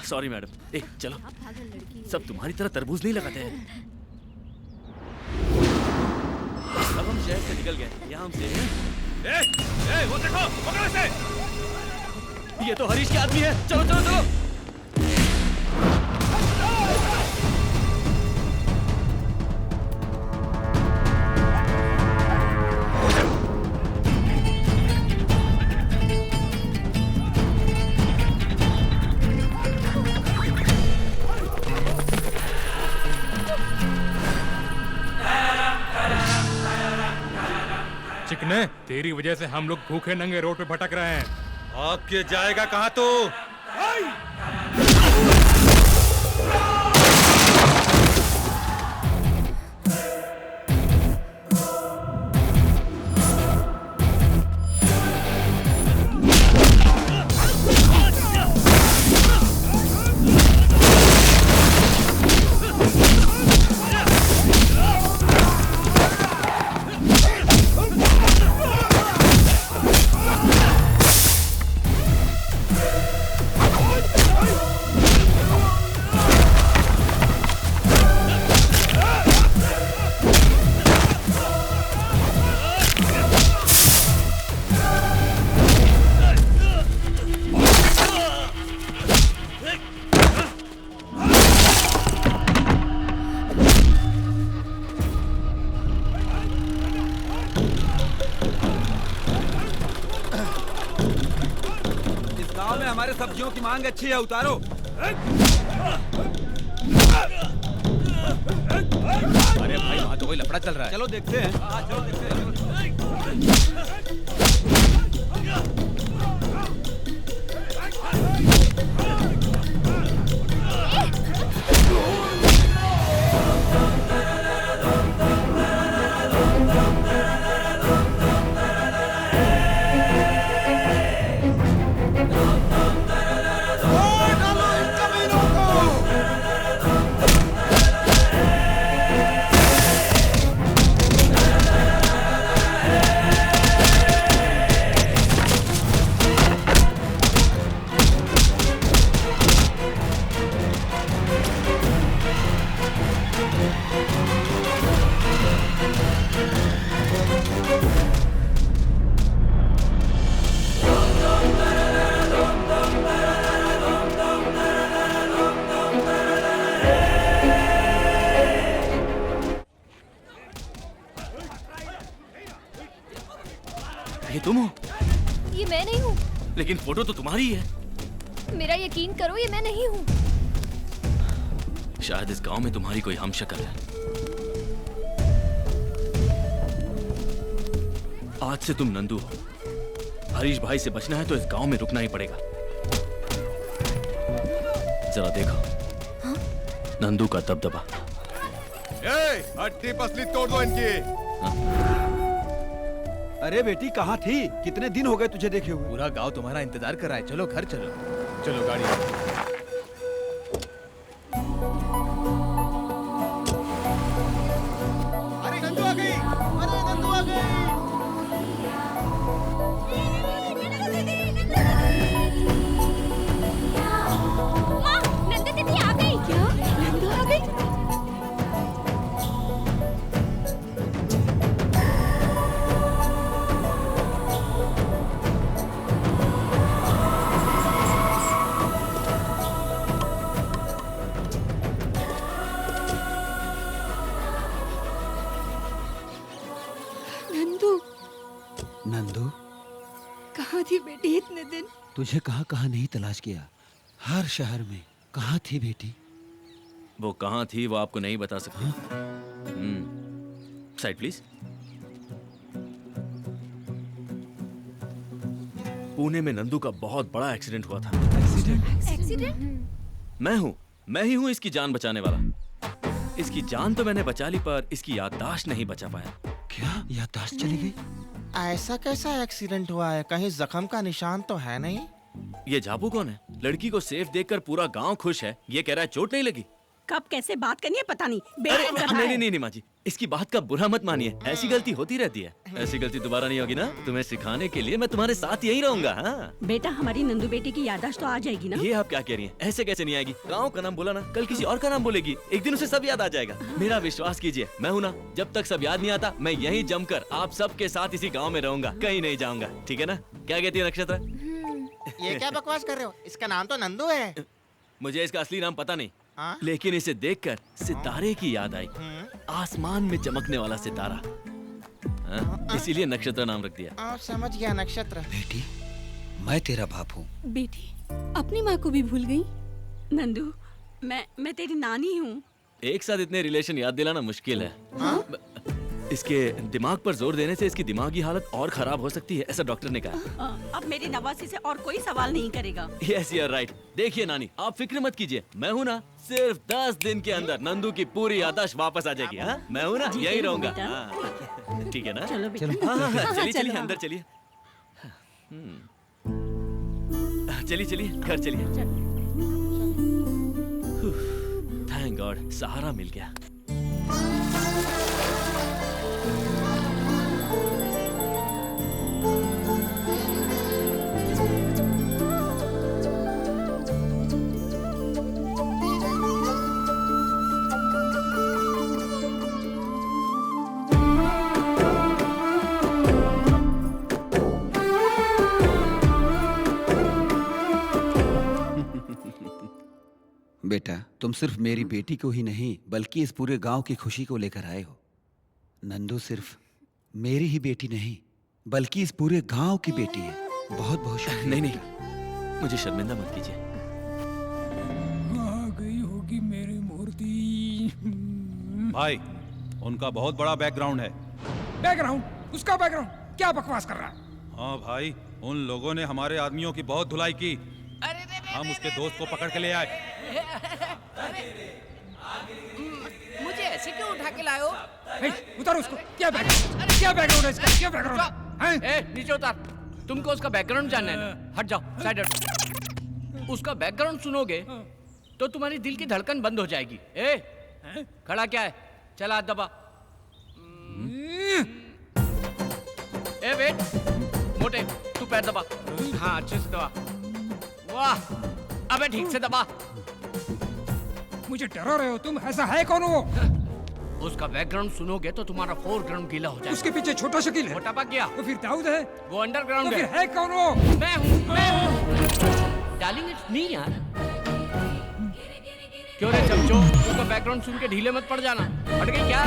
Sorry madam. चलो, सब तुम्हारी तरह तरबूज नहीं लगाते हैं। अब हम शहर से निकल गए, यहाँ हम सेफ हैं। ए, वो देखो, पकड़ो इसे। ये तो हरीश के आदमी है। चलो चलो चलो। चिकने, तेरी वजह से हम लोग भूखे नंगे रोड पे भटक रहे हैं। भाग के जाएगा कहाँ तू? हमारे सब्जियों की मांग अच्छी है, उतारो। अरे भाई वहाँ तो कोई लफड़ा चल रहा है। चलो देखते हैं। चलो देखते हैं। ये तुम हो? ये मैं नहीं हूँ। लेकिन फोटो तो तुम्हारी है। मेरा यकीन करो, ये मैं नहीं हूँ। शायद इस गांव में तुम्हारी कोई हमशक्ल है। आज से तुम नंदू हो। हरीश भाई से बचना है तो इस गांव में रुकना ही पड़ेगा। जरा देखो। हाँ? नंदू का दबदबा। हड्डी पसली तोड़ दो इनकी। अरे बेटी कहाँ थी? कितने दिन हो गए तुझे देखे हुए? पूरा गांव तुम्हारा इंतजार कर रहा है। चलो घर चलो। चलो गाड़ी। अरे नंदू आ गई। अरे नंदू आ गई। माँ, नंदू दीदी आ गई। क्या? नंदू आ गई? नंदू, कहाँ थी बेटी इतने दिन? तुझे कहाँ कहाँ नहीं तलाश किया, हर शहर में। कहाँ थी बेटी? वो कहाँ थी वो आपको नहीं बता सकती। Side please. पुणे में नंदू का बहुत बड़ा एक्सीडेंट हुआ था। एक्सीडेंट? मैं ही हूँ इसकी जान बचाने वाला। इसकी जान तो मैंने बचा ली पर इसकी याददाश्त नहीं बचा पाया। क्या याददाश्त चली गई? ऐसा कैसा एक्सीडेंट हुआ है? कहीं जख्म का निशान तो है नहीं? ये जाबू कौन है? लड़की को सेफ देखकर पूरा गांव खुश है। ये कह रहा है चोट नहीं लगी। कब कैसे बात करनी है पता नहीं। अरे नहीं माँ जी, इसकी बात का बुरा मत मानिए, ऐसी गलती होती रहती है। ऐसी गलती दोबारा नहीं होगी ना? तुम्हें सिखाने के लिए मैं तुम्हारे साथ यही रहूंगा। हाँ बेटा, हमारी नंदू बेटी की याददाश्त तो आ जाएगी ना? ये आप क्या कह रही हैं? ऐसे कैसे नहीं आएगी? गाँव का नाम बोला ना, कल किसी और का नाम बोलेगी, एक दिन उसे सब याद आ जाएगा। मेरा विश्वास कीजिए, मैं हूँ ना, जब तक सब याद नहीं आता मैं यहीं जमकर आप सबके साथ इसी गाँव में रहूंगा, कहीं नहीं जाऊंगा। ठीक है ना? क्या कहती है नक्षत्र? ये क्या बकवास कर रहे हो? इसका नाम तो नंदू है। मुझे इसका असली नाम पता नहीं, लेकिन इसे देखकर सितारे की याद आई, आसमान में चमकने वाला सितारा, इसीलिए नक्षत्र नाम रख दिया। समझ गया, नक्षत्र। बेटी, मैं तेरा बाप हूँ। बेटी अपनी माँ को भी भूल गई? नंदू, मैं तेरी नानी हूँ। एक साथ इतने रिलेशन याद दिलाना मुश्किल है। इसके दिमाग पर जोर देने से इसकी दिमागी हालत और खराब हो सकती है, ऐसा डॉक्टर ने कहा। अब मेरी नवासी से और कोई सवाल नहीं करेगा। Yes you are right. देखिए नानी, आप फिक्र मत कीजिए, मैं हूँ ना, सिर्फ 10 दिन के अंदर नंदू की पूरी याददाश्त वापस आ जाएगी। हाँ मैं हूँ ना, यही रहूंगा। ठीक है ना? चलो चलिए चलिए अंदर चलिए। चलिए घर चलिए। थैंक गॉड, सहारा मिल गया। बेटा, तुम सिर्फ मेरी बेटी को ही नहीं बल्कि इस पूरे गांव की खुशी को लेकर आए हो। नंदू सिर्फ मेरी ही बेटी नहीं बल्कि इस पूरे गांव की बेटी है। बहुत बहुत शुक्रिया। नहीं, मुझे शर्मिंदा मत कीजिए। आ गई होगी मेरी मूर्ति। भाई, उनका बहुत बड़ा बैकग्राउंड है। बैकग्राउंड? उसका बैकग्राउंड? क्या बकवास कर रहा है? हाँ भाई, उन लोगों ने हमारे आदमियों की बहुत धुलाई की। हम उसके दोस्त को पकड़ के ले आए। मुझे ऐसे क्यों उठा के लाए हो? उतारो उसको। क्या बैकग्राउंड है इसका? क्या बैकग्राउंड है? नीचे उतार। तुमको उसका बैकग्राउंड जानना है ना? हट जाओ, साइड हट। उसका बैकग्राउंड सुनोगे तो तुम्हारी दिल की धड़कन बंद हो जाएगी। खड़ा क्या है? चला हाथ दबा। वेट, मोटे तू पैर दबा। हाँ अच्छे से दबा। वाह, अबे ठीक से दबा। मुझे डरा रहे हो तुम? ऐसा है कौन वो? उसका बैकग्राउंड सुनोगे तो तुम्हारा फोरग्राउंड गीला हो जाएगा। उसके पीछे छोटा शकील है। मोटा पक गया। तो फिर दाऊद है? वो अंडरग्राउंड तो फिर है कौन वो? मैं हूँ। डार्लिंग इट्स मी यार। क्यों रे चमचो, उसका बैकग्राउंड सुन के ढीले मत पड़ जाना। हट गई क्या?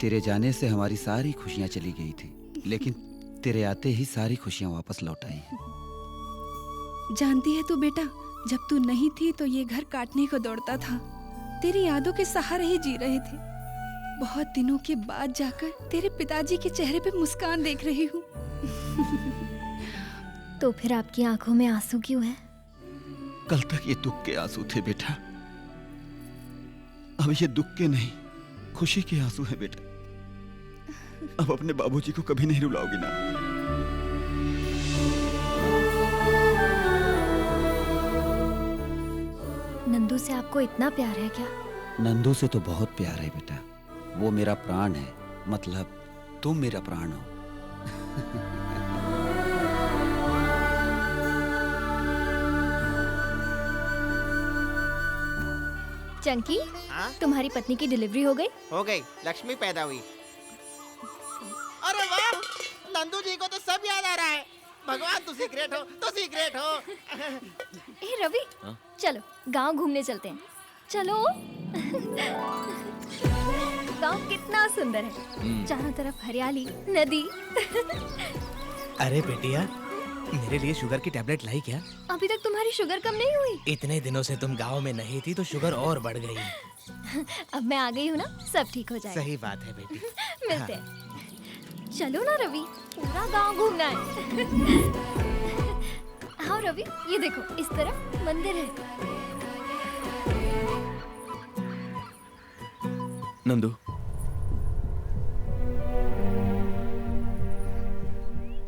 तेरे जाने से हमारी सारी खुशियां चली गई थी, लेकिन तेरे आते ही सारी खुशियां वापस लौट आई हैं। जानती है तू बेटा, जब तू नहीं थी तो ये घर काटने को दौड़ता था। तेरी यादों के सहारे ही जी रहे थे। बहुत दिनों के बाद जाकर तेरे पिताजी के चेहरे पे मुस्कान देख रही हूँ। तो फिर आपकी आंखों में आंसू क्यों है? कल तक ये दुख के आंसू थे बेटा, अब ये दुख के नहीं खुशी के आंसू है बेटा। अब अपने बाबूजी को कभी नहीं रुलाओगी ना? नंदू से आपको इतना प्यार है क्या? नंदू से तो बहुत प्यार है बेटा, वो मेरा प्राण है, मतलब तुम मेरा प्राण हो। चंकी, तुम्हारी पत्नी की डिलीवरी हो गई? हो गई, लक्ष्मी पैदा हुई। अरे वाह, नंदू जी को तो सब याद आ रहा है। भगवान तुसी ग्रेट हो, तुसी ग्रेट हो। ए रवि, चलो गांव घूमने चलते हैं। चलो। गांव कितना सुंदर है, चारों तरफ हरियाली, नदी। अरे बेटिया, मेरे लिए शुगर की टैबलेट लाई क्या? अभी तक तुम्हारी शुगर कम नहीं हुई? इतने दिनों से तुम गांव में नहीं थी तो शुगर और बढ़ गई। अब मैं आ गई हूँ ना, सब ठीक हो जाएगा। सही बात है बेटी। मिलते हैं। चलो ना रवि, पूरा गांव घूमना है। हाँ रवि, ये देखो, इस तरफ मंदिर है। नंदू,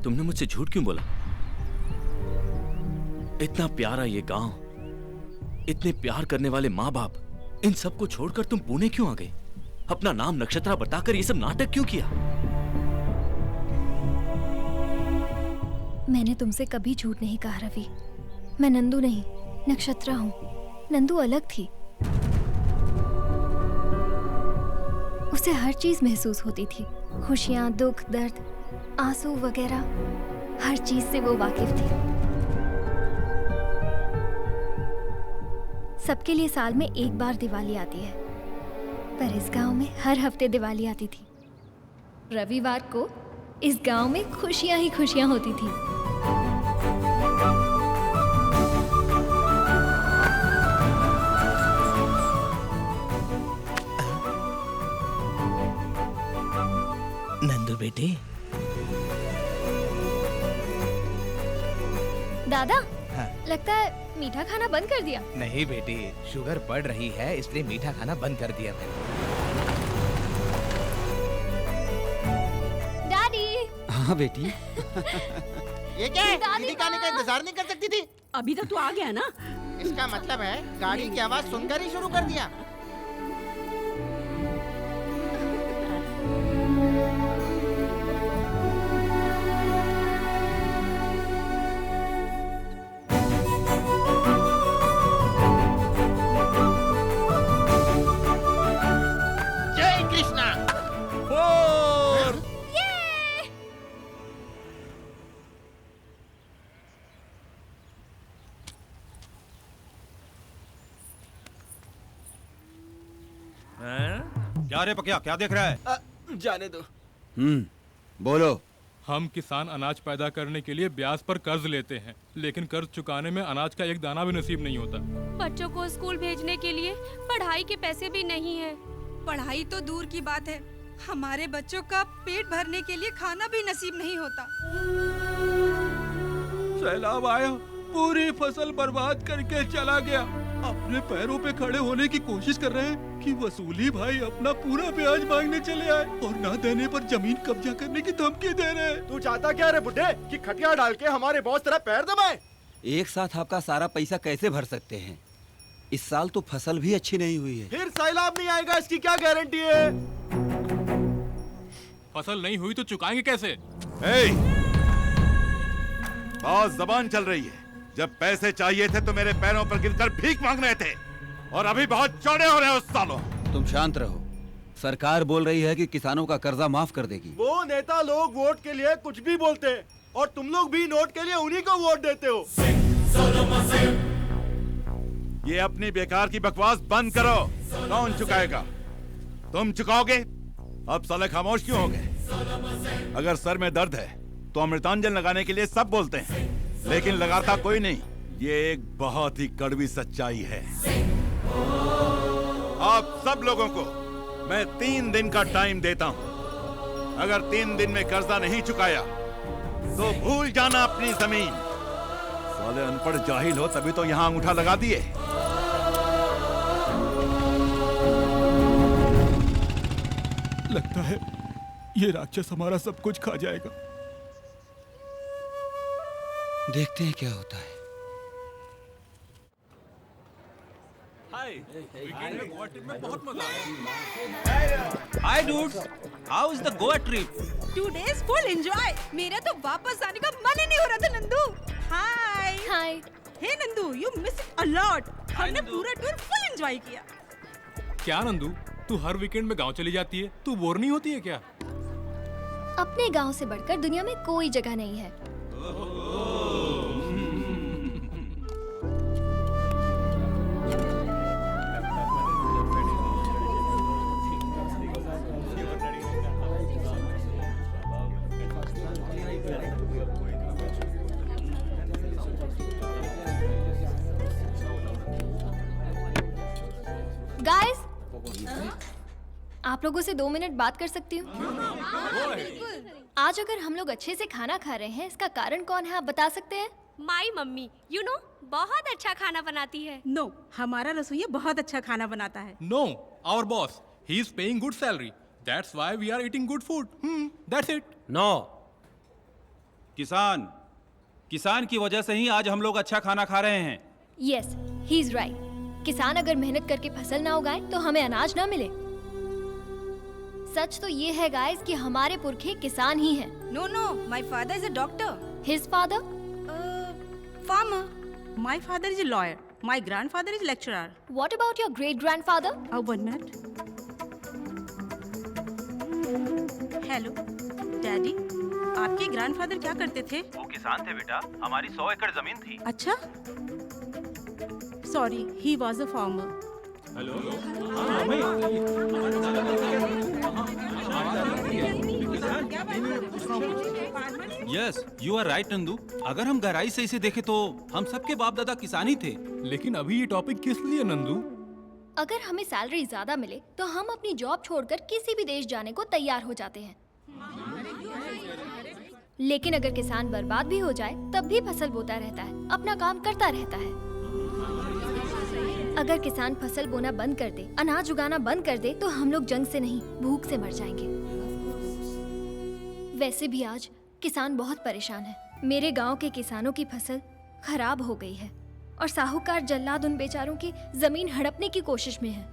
तुमने मुझसे झूठ क्यों बोला? इतना प्यारा ये गांव, इतने प्यार करने वाले माँ बाप, इन सबको छोड़कर तुम पुणे क्यों आ गए? अपना नाम नक्षत्रा बताकर ये सब नाटक क्यों किया? मैंने तुमसे कभी झूठ नहीं कहा रवि। मैं नंदू नहीं, नक्षत्रा हूँ। नंदू अलग थी, उसे हर चीज महसूस होती थी, खुशियाँ, दुख, दर्द, आंसू वगैरह, हर चीज से वो वाकिफ थी। सबके लिए साल में एक बार दिवाली आती है, पर इस गांव में हर हफ्ते दिवाली आती थी। रविवार को इस गांव में खुशियां ही खुशियां होती थी। नंदू बेटी, दादा, हाँ। लगता है मीठा खाना बंद कर दिया। नहीं बेटी, शुगर बढ़ रही है इसलिए मीठा खाना बंद कर दिया मैंने। डैडी। हाँ बेटी। ये क्या है? दीदी का आने का इंतजार नहीं कर सकती थी? अभी तो तू आ गया ना। इसका मतलब है गाड़ी की आवाज सुनकर ही शुरू कर दिया। जय कृष्णा। क्या रे पकिया, क्या देख रहा है? जाने दो। बोलो। हम किसान अनाज पैदा करने के लिए ब्याज पर कर्ज लेते हैं, लेकिन कर्ज चुकाने में अनाज का एक दाना भी नसीब नहीं होता। बच्चों को स्कूल भेजने के लिए पढ़ाई के पैसे भी नहीं है। पढ़ाई तो दूर की बात है, हमारे बच्चों का पेट भरने के लिए खाना भी नसीब नहीं होता। सैलाब आया, पूरी फसल बर्बाद करके चला गया। अपने पैरों पे खड़े होने की कोशिश कर रहे हैं कि वसूली भाई अपना पूरा ब्याज मांगने चले आए और ना देने पर जमीन कब्जा करने की धमकी दे रहे हैं। तू चाहता क्या रे बुड्ढे, कि खटिया डाल के हमारे बॉस तेरा पैर दबाए? एक साथ आपका सारा पैसा कैसे भर सकते हैं? इस साल तो फसल भी अच्छी नहीं हुई है। फिर सैलाब नहीं आएगा इसकी क्या गारंटी है? फसल नहीं हुई तो चुकाएंगे कैसे? बहुत जबान चल रही है। जब पैसे चाहिए थे तो मेरे पैरों पर गिरकर भीख मांग रहे थे, और अभी बहुत चौड़े हो रहे हो सालों। तुम शांत रहो। सरकार बोल रही है कि किसानों का कर्जा माफ कर देगी। वो नेता लोग वोट के लिए कुछ भी बोलते हैं, और तुम लोग भी नोट के लिए उन्हीं को वोट देते हो। ये अपनी बेकार की बकवास बंद करो। कौन चुकाएगा? तुम चुकाओगे? अब साले खामोश क्यों हो गए? अगर सर में दर्द है तो अमृतांजन लगाने के लिए सब बोलते हैं, लेकिन लगाता कोई नहीं। ये एक बहुत ही कड़वी सच्चाई है। आप सब लोगों को मैं 3 दिन का टाइम देता हूं। अगर 3 दिन में कर्जा नहीं चुकाया तो भूल जाना अपनी जमीन। साले अनपढ़ जाहिल हो तभी तो यहां अंगूठा लगा दिए। लगता है ये राक्षस हमारा सब कुछ खा जाएगा। देखते हैं क्या होता है। Hi dudes, how is the Goa trip? 2 days full enjoy। मेरा तो वापस आने का मन ही नहीं हो रहा था Nandu. Hi hi. Hey Nandu, you miss it a lot. हमने पूरा टूर फुल एंजॉय किया। क्या नंदू, तू हर वीकेंड में गांव चली जाती है, तू बोर नहीं होती है क्या? अपने गांव से बढ़कर दुनिया में कोई जगह नहीं है। गाइस, आप लोगों से 2 मिनट बात कर सकती हूँ? आज अगर हम लोग अच्छे से खाना खा रहे हैं, इसका कारण कौन है, आप बता सकते हैं? माई मम्मी, यू नो, बहुत अच्छा खाना बनाती है। नो, हमारा रसोइया बहुत अच्छा खाना बनाता है। No, our boss, He is paying good salary. That's why we are eating good food. That's it. No किसान की वजह से ही आज हम लोग अच्छा खाना खा रहे हैं। Yes, he is right. किसान अगर मेहनत करके फसल ना उगाए तो हमें अनाज ना मिले। सच तो ये है गाइस कि हमारे पुरखे किसान ही हैं। No no, my father is a doctor. His father farmer. My father is a lawyer. My grandfather is lecturer. What about your great grandfather? 1 minute. Hello daddy, आपके ग्रैंडफादर क्या करते थे? वो किसान थे बेटा, हमारी 100 एकड़ जमीन थी। अच्छा, sorry, he was a farmer. Hello yes, you are right Nandu. अगर हम गहराई से इसे देखें तो हम सबके बाप दादा किसान ही थे। लेकिन अभी ये टॉपिक किस लिए नंदू? अगर हमें सैलरी ज्यादा मिले तो हम अपनी जॉब छोड़कर किसी भी देश जाने को तैयार हो जाते हैं। लेकिन अगर किसान बर्बाद भी हो जाए तब भी फसल बोता रहता है, अपना काम करता रहता है। अगर किसान फसल बोना बंद कर दे, अनाज उगाना बंद कर दे, तो हम लोग जंग से नहीं भूख से मर जाएंगे। वैसे भी आज किसान बहुत परेशान है। मेरे गांव के किसानों की फसल खराब हो गई है और साहूकार जल्लाद उन बेचारों की जमीन हड़पने की कोशिश में है।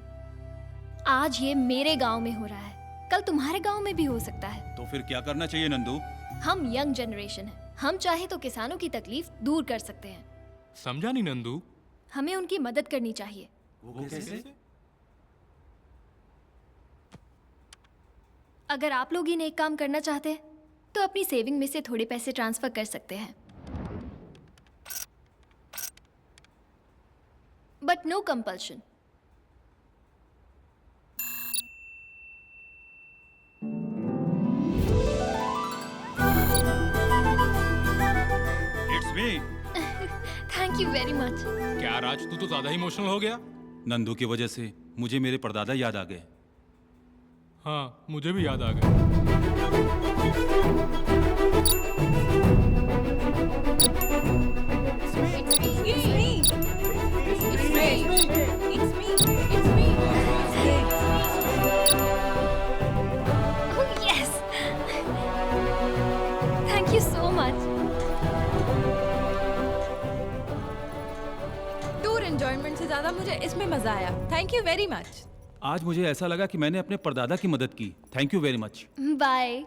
आज ये मेरे गांव में हो रहा है, कल तुम्हारे गांव में भी हो सकता है। तो फिर क्या करना चाहिए नंदू? हम यंग जनरेशन हैं, हम चाहे तो किसानों की तकलीफ दूर कर सकते हैं। समझा नहीं नंदू? हमें उनकी मदद करनी चाहिए। वो कैसे? अगर आप लोग ही नेक काम करना चाहते हैं तो अपनी सेविंग में से थोड़े पैसे ट्रांसफर कर सकते हैं, but no compulsion. It's me. Thank you very much. क्या राज, तू तो ज्यादा इमोशनल हो गया। नंदू की वजह से मुझे मेरे परदादा याद आ गए। हाँ, मुझे भी याद आ गया। Thank you so much. Tour enjoyment से ज्यादा मुझे इसमें मजा आया। Thank you very much. आज मुझे ऐसा लगा कि मैंने अपने परदादा की मदद की। Thank you very much. Bye.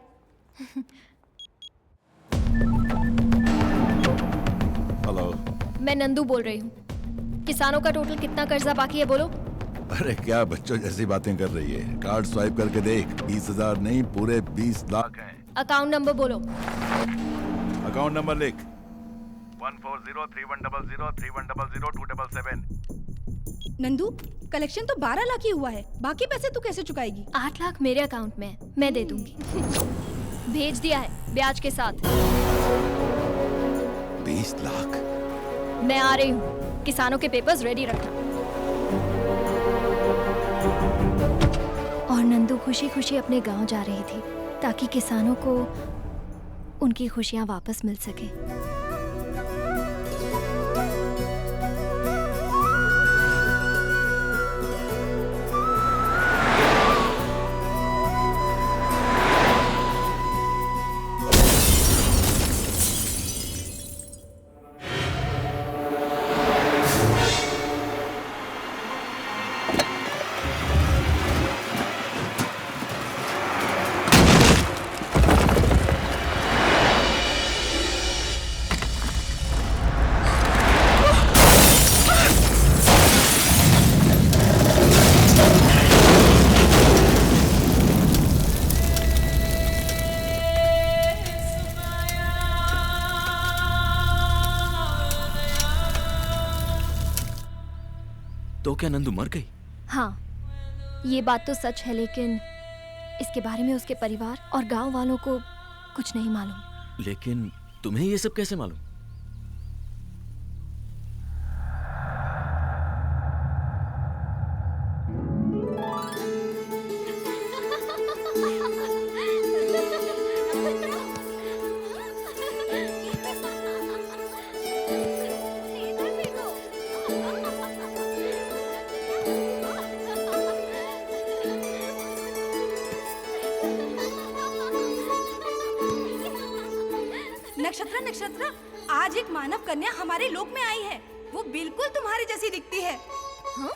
Hello, मैं नंदू बोल रही हूँ। किसानों का टोटल कितना कर्जा बाकी है बोलो? अरे क्या बच्चों जैसी बातें कर रही है। कार्ड स्वाइप करके देख, 20,000 नहीं पूरे 20 लाख हैं। अकाउंट नंबर बोलो। अकाउंट नंबर लिख, 140310031002777। नंदू, कलेक्शन तो 12 लाख ही हुआ है, बाकी पैसे तू कैसे चुकाएगी? 8 लाख मेरे अकाउंट में है, मैं दे दूंगी। भेज दिया है ब्याज के साथ। 20 लाख। मैं आ रही हूँ, किसानों के पेपर्स रेडी रखना। और नंदू खुशी खुशी अपने गांव जा रही थी ताकि किसानों को उनकी खुशियां वापस मिल सके। तो क्या नंदू मर गई? हाँ, ये बात तो सच है, लेकिन इसके बारे में उसके परिवार और गांव वालों को कुछ नहीं मालूम। लेकिन तुम्हें ये सब कैसे मालूम? नक्षत्र नक्षत्र, आज एक मानव कन्या हमारे लोक में आई है। वो बिल्कुल तुम्हारी जैसी दिखती है। हाँ?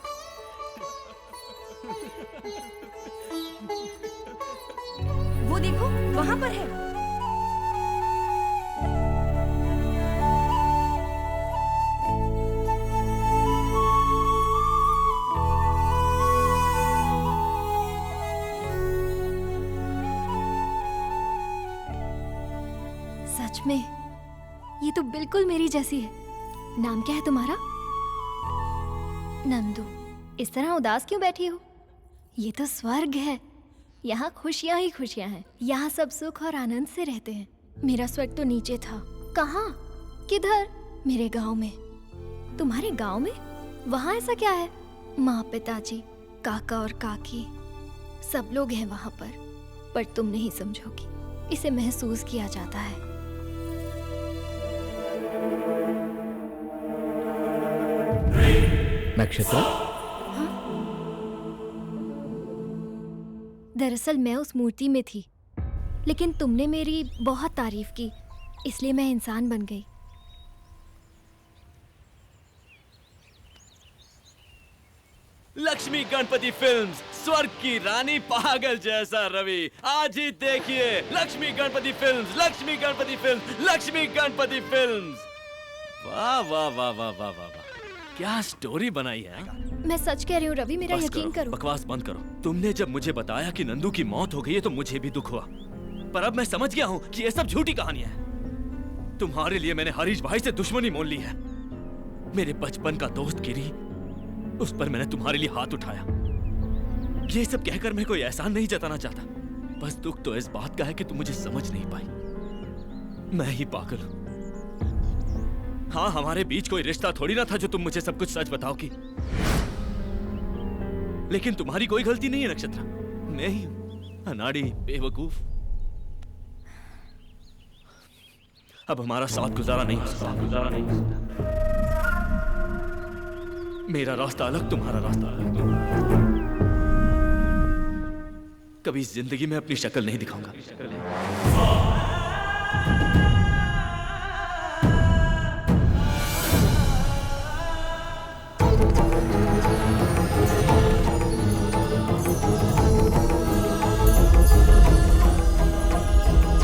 वो देखो वहाँ पर है। सच में ये तो बिल्कुल मेरी जैसी है। नाम क्या है तुम्हारा? नंदू। इस तरह उदास क्यों बैठी हो? ये तो स्वर्ग है। यहाँ खुशियाँ ही खुशियाँ हैं। यहाँ सब सुख और आनंद से रहते हैं। मेरा स्वर्ग तो नीचे था। कहाँ? किधर? मेरे गांव में। तुम्हारे गांव में? वहाँ ऐसा क्या है? माँ, पिताजी, काका और काकी सब लोग हैं वहाँ पर तुम नहीं समझोगी। इसे महसूस किया जाता है। नक्षत्र, दरअसल मैं उस मूर्ति में थी, लेकिन तुमने मेरी बहुत तारीफ की, इसलिए मैं इंसान बन गई। लक्ष्मी गणपति फिल्म्स, स्वर्ग की रानी पागल जैसा रवि। आज ही देखिए Lakshmi Ganpati films, Lakshmi Ganpati films, Lakshmi Ganpati films. वाह वाह वाह वाह वाह वाह वाह, क्या स्टोरी बनाई है। मैं सच कह रही हूँ रवि, मेरा यकीन करो। बकवास बंद करो। तुमने जब मुझे बताया कि नंदू की मौत हो गई है तो मुझे भी दुख हुआ, पर अब मैं समझ गया हूँ कि ये सब झूठी कहानियां हैं। तुम्हारे लिए मैंने हरीश भाई से दुश्मनी मोल ली है। मेरे बचपन का दोस्त गिरी, उस पर मैंने तुम्हारे लिए हाथ उठाया। ये सब कहकर मैं कोई एहसान नहीं जताना चाहता, बस दुख तो इस बात का है कि तुम मुझे समझ नहीं पाई। मैं ही पागल हूं। हाँ, हमारे बीच कोई रिश्ता थोड़ी ना था जो तुम मुझे सब कुछ सच बताओगी। लेकिन तुम्हारी कोई गलती नहीं है नक्षत्र, मैं ही हूं अनाड़ी, बेवकूफ। अब हमारा साथ गुजारा नहीं हो सकता। मेरा रास्ता अलग, तुम्हारा रास्ता अलग। कभी जिंदगी में अपनी शक्ल नहीं दिखाऊंगा।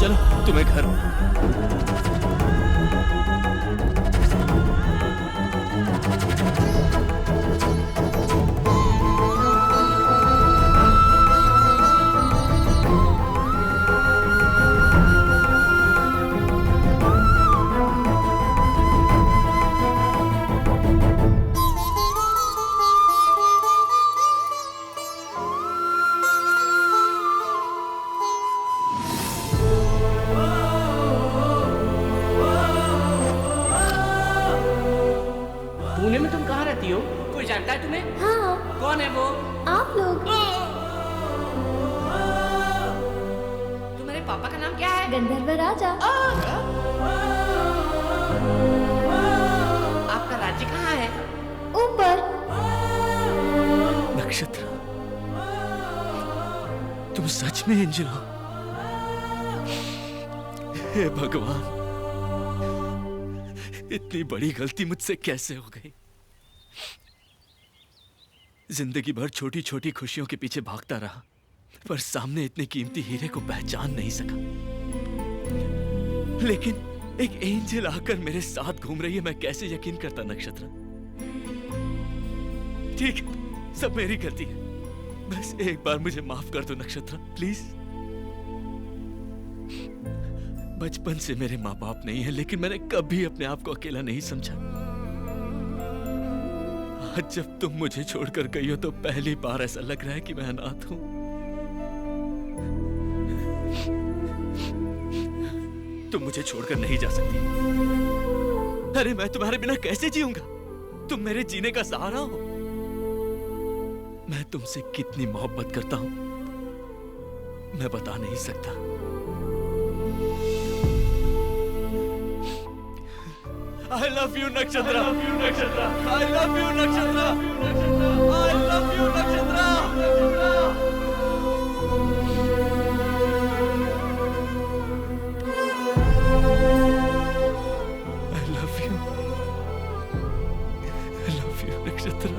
चलो तुम्हें घर पुणे में तुम कहाँ रहती हो? कोई जानता है तुम्हें? हाँ। कौन है वो? आप लोग। तुम्हारे पापा का नाम क्या है? गंधर्व राजा। आपका राज्य कहाँ है? ऊपर। नक्षत्र, तुम सच में एंजल हो? हे भगवान, इतनी बड़ी गलती मुझसे कैसे हो गई। जिंदगी भर छोटी छोटी खुशियों के पीछे भागता रहा, पर सामने इतने कीमती हीरे को पहचान नहीं सका। लेकिन एक एंजल आकर मेरे साथ घूम रही है, मैं कैसे यकीन करता नक्षत्र। ठीक है, सब मेरी गलती है। बस एक बार मुझे माफ कर दो नक्षत्र, प्लीज। बचपन से मेरे माँ बाप नहीं है, लेकिन मैंने कभी अपने आप को अकेला नहीं समझा। आज जब तुम मुझे छोड़कर गई हो तो पहली बार ऐसा लग रहा है कि मैं अनाथ हूं। तुम मुझे छोड़कर नहीं जा सकती। अरे मैं तुम्हारे बिना कैसे जीऊंगा? तुम मेरे जीने का सहारा हो। मैं तुमसे कितनी मोहब्बत करता हूं मैं बता नहीं सकता। I love you, Nakshatra. I love you, Nakshatra. I love you, Nakshatra. I love you, Nakshatra. नक्षत्र।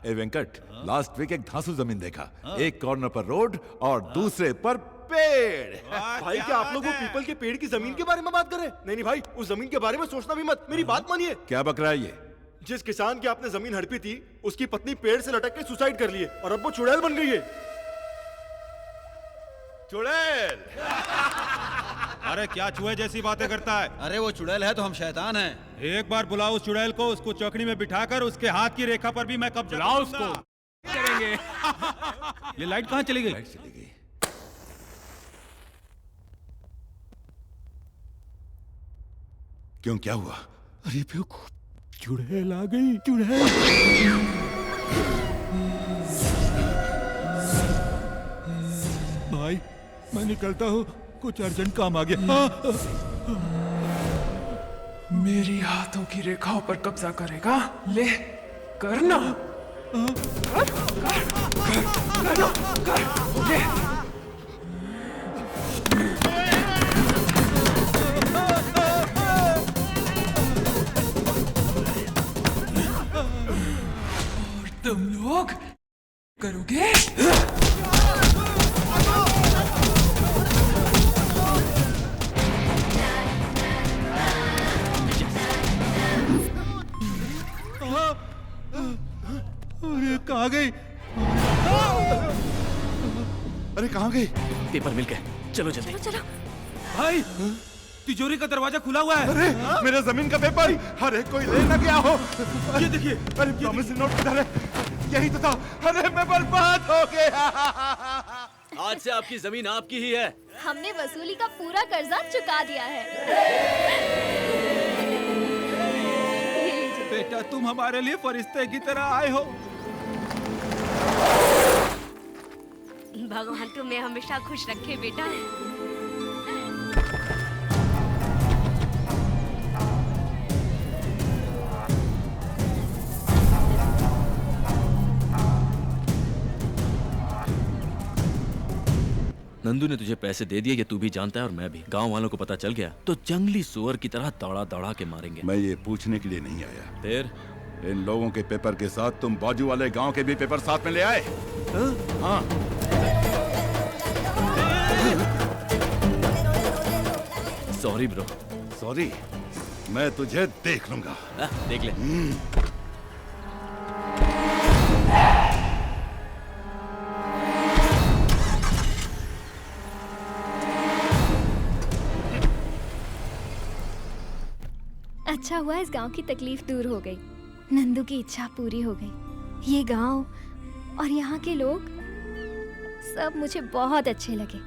ए वेंकट, लास्ट वीक एक धांसू जमीन देखा। एक कॉर्नर पर रोड और दूसरे पर पेड़। भाई क्या आप लोग वो पीपल के पेड़ की जमीन के बारे में बात कर रहे हैं? नहीं भाई, उस जमीन के बारे में सोचना भी मत, मेरी बात मानिए। क्या बक रहा है ये? जिस किसान की आपने जमीन हड़पी थी, उसकी पत्नी पेड़ से लटक के सुसाइड कर लिए और अब वो चुड़ैल बन गई है। चुड़ैल? अरे क्या चूहे जैसी बातें करता है? अरे वो चुड़ैल है तो हम शैतान हैं। एक बार बुलाओ उस चुड़ैल को, उसको चौकड़ी में बिठाकर उसके हाथ की रेखा पर भी मैं कब्जा बुलाओ करूंगा। उसको। करेंगे। ये लाइट कहाँ चली गई? क्यों, क्या हुआ? अरे बेवकूफ, चुड़ैल आ गई, चुड़ैल। भाई मैं निकलता हूँ, कुछ अर्जेंट काम आ गया। मेरी हाथों की रेखाओं पर कब्जा करेगा? ले करना। ले। और तुम लोग करोगे? अरे कहाँ गई? अरे कहाँ गई? पेपर मिल गए, चलो जल्दी। चलो। भाई तिजोरी का दरवाजा खुला हुआ है। अरे मेरे जमीन का पेपर! अरे कोई ले ना गया हो। ये देखिए, अरे प्रॉमिसरी नोट किधर है? यही तो था। अरे मैं बर्बाद हो गया। आज से आपकी जमीन आपकी ही है। हमने वसूली का पूरा कर्जा चुका दिया है। बेटा तुम हमारे लिए फरिश्ते की तरह आए हो। भगवान तुम्हें हमेशा खुश रखे बेटा। नंदू ने तुझे पैसे दे दिए, ये तू भी जानता है और मैं भी। गांव वालों को पता चल गया तो जंगली सुअर की तरह दौड़ा दौड़ा के मारेंगे। मैं ये पूछने के लिए नहीं आया। फिर इन लोगों के पेपर के साथ तुम बाजू वाले गांव के भी पेपर साथ में ले आए? हाँ। Sorry bro. सॉरी? मैं तुझे देख लूंगा। देख ले। अच्छा हुआ इस गांव की तकलीफ दूर हो गई। नंदू की इच्छा पूरी हो गई। ये गांव और यहाँ के लोग सब मुझे बहुत अच्छे लगे।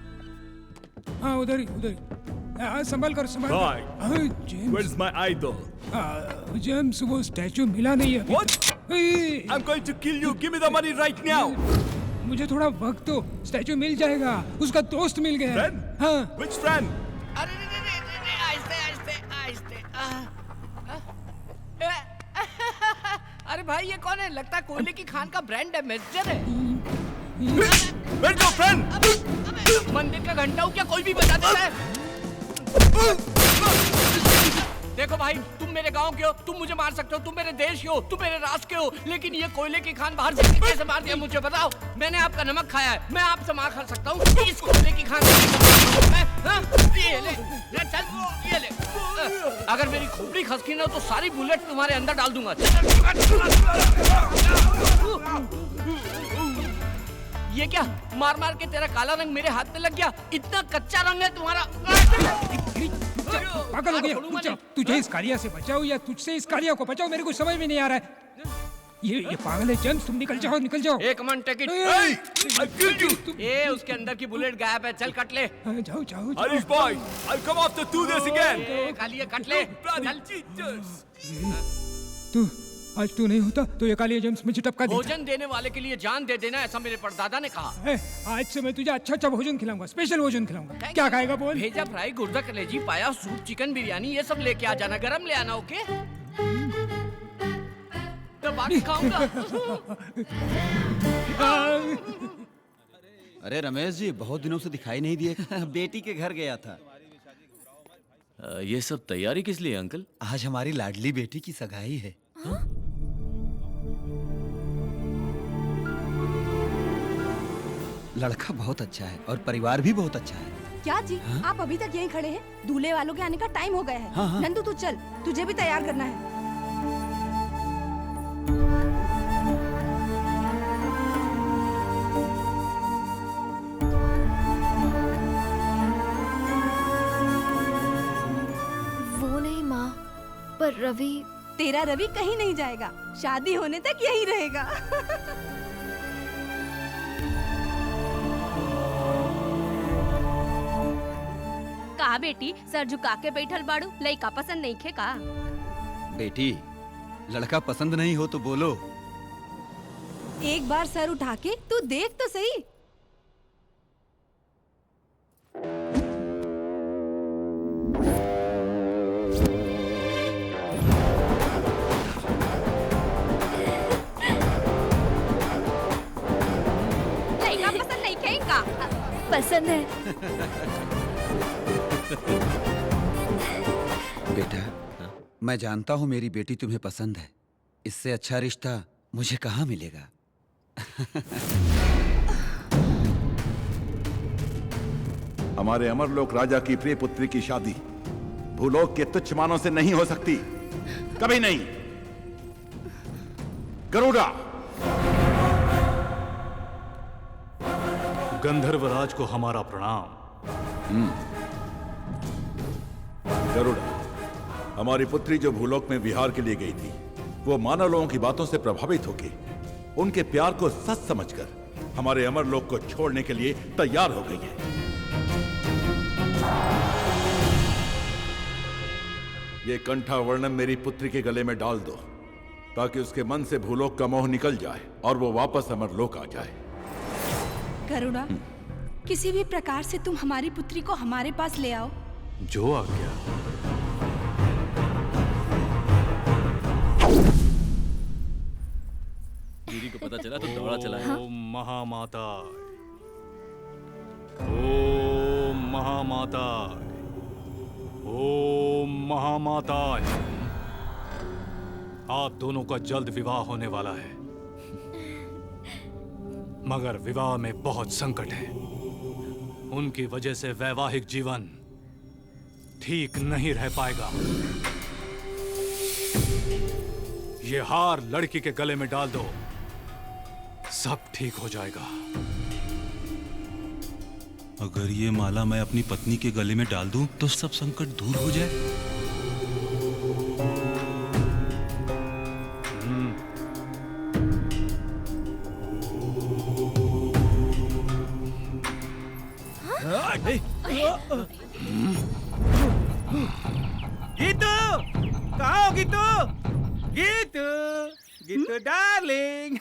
हाँ उधर ही, उधर ही। हाँ, संभाल कर, संभाल कर। हाँ, James. Where's my idol? James, वो स्टैचू मिला नहीं है। What? I'm going to kill you. Give me the money right now. मुझे थोड़ा वक्त दो, स्टैचू मिल जाएगा। उसका दोस्त मिल गया। Friend? हाँ। Which friend? अरे आहिस्ते आहिस्ते आहिस्ते। अरे भाई ये कौन है? लगता है कोयले की खान का ब्रांड एम्बेसडर है। Where's your friend? मंदिर का घंटा हो क्या कोई भी बजा देता है? देखो भाई, तुम मेरे गांव के हो, तुम मुझे मार सकते हो, तुम मेरे देश के हो, तुम मेरे राष्ट्र के हो, लेकिन ये कोयले की खान बाहर से कैसे मार दिया मुझे बताओ? मैंने आपका नमक खाया है, मैं आपसे मार खा सकता हूँ इस कोयले की खान ये ले, चल ये ले। अगर मेरी खोपड़ी खसकी ना तो सारी बुलेट तुम्हारे अंदर डाल दूंगा। ये क्या? मार मार के तेरा काला रंग मेरे हाथ में लग गया। इतना कच्चा रंग है तुम्हारा। पागल हो गया। तुझे इस कालिया से बचाओ या तुझसे इस कालिया को बचाओ, मेरे को समझ में नहीं आ रहा है। ये पागल है जेम्स, तुम निकल जाओ, निकल जाओ। एक मन टिकट। ए, उसके अंदर की बुलेट गायब है, चल कट ले। जाओ जाओ। Harish boy, I'll come after do this again. Kalia cut ले। चल। तू आज तू नहीं होता तो ये कालिया जेम्स मुझे टपका देता। भोजन देने वाले के लिए जान दे देना, ऐसा मेरे परदादा ने कहा। आज से मैं तुझे अच्छा अच्छा भोजन खिलाऊंगा, स्पेशल भोजन खिलाऊंगा। क्या खाएगा बोल? भेजा फ्राई, गुर्दा कलेजी, पाया, सूप, चिकन बिरयानी, ये सब लेके आ जाना, गरम ले आना। ओके? तो बाकी खाऊंगा। अरे रमेश जी, बहुत दिनों से दिखाई नहीं दिए। बेटी के घर गया था। ये सब तैयारी किस लिए अंकल? आज हमारी लाडली बेटी की सगाई है। लड़का बहुत अच्छा है और परिवार भी बहुत अच्छा है। क्या जी? आप अभी तक यहीं खड़े हैं? दूल्हे वालों के आने का टाइम हो गया है। हाँ। नंदू तू चल, तुझे भी तैयार करना है। वो नहीं माँ, पर रवि। तेरा रवि कहीं नहीं जाएगा, शादी होने तक यहीं रहेगा। कहा बेटी, सर झुका के बैठल बाड़ू, लइका पसंद नहीं खे का? बेटी, लड़का पसंद नहीं हो तो बोलो। एक बार सर उठा के तू देख तो सही। लइका पसंद नहीं खे का? पसंद है। बेटा, मैं जानता हूँ मेरी बेटी तुम्हें पसंद है। इससे अच्छा रिश्ता मुझे कहाँ मिलेगा। हमारे अमरलोक राजा की प्रिय पुत्री की शादी भूलोक के तुच्छ मानों से नहीं हो सकती, कभी नहीं। गरुड़ा, गंधर्वराज को हमारा प्रणाम। गरुड़ा, हमारी पुत्री जो भूलोक में विहार के लिए गई थी, वो मानव लोगों की बातों से प्रभावित होकर उनके प्यार को सच समझकर हमारे अमरलोक को छोड़ने के लिए तैयार हो गई है। ये कंठा वर्णम मेरी पुत्री के गले में डाल दो, ताकि उसके मन से भूलोक का मोह निकल जाए और वो वापस अमरलोक आ जाए। गरुड़ा, किसी भी प्रकार से तुम हमारी पुत्री को हमारे पास ले आओ। जो आ गया। दीदी को पता चला तो दौड़ा चला है। ओम महामाता, ओम महामाता, ओम महामाता। आप दोनों का जल्द विवाह होने वाला है, मगर विवाह में बहुत संकट है। उनकी वजह से वैवाहिक जीवन ठीक नहीं रह पाएगा। ये हार लड़की के गले में डाल दो, सब ठीक हो जाएगा। अगर ये माला मैं अपनी पत्नी के गले में डाल दूं तो सब संकट दूर हो जाए। गीतू, कहाँ हो गीतू? गीतू, गीतू डार्लिंग।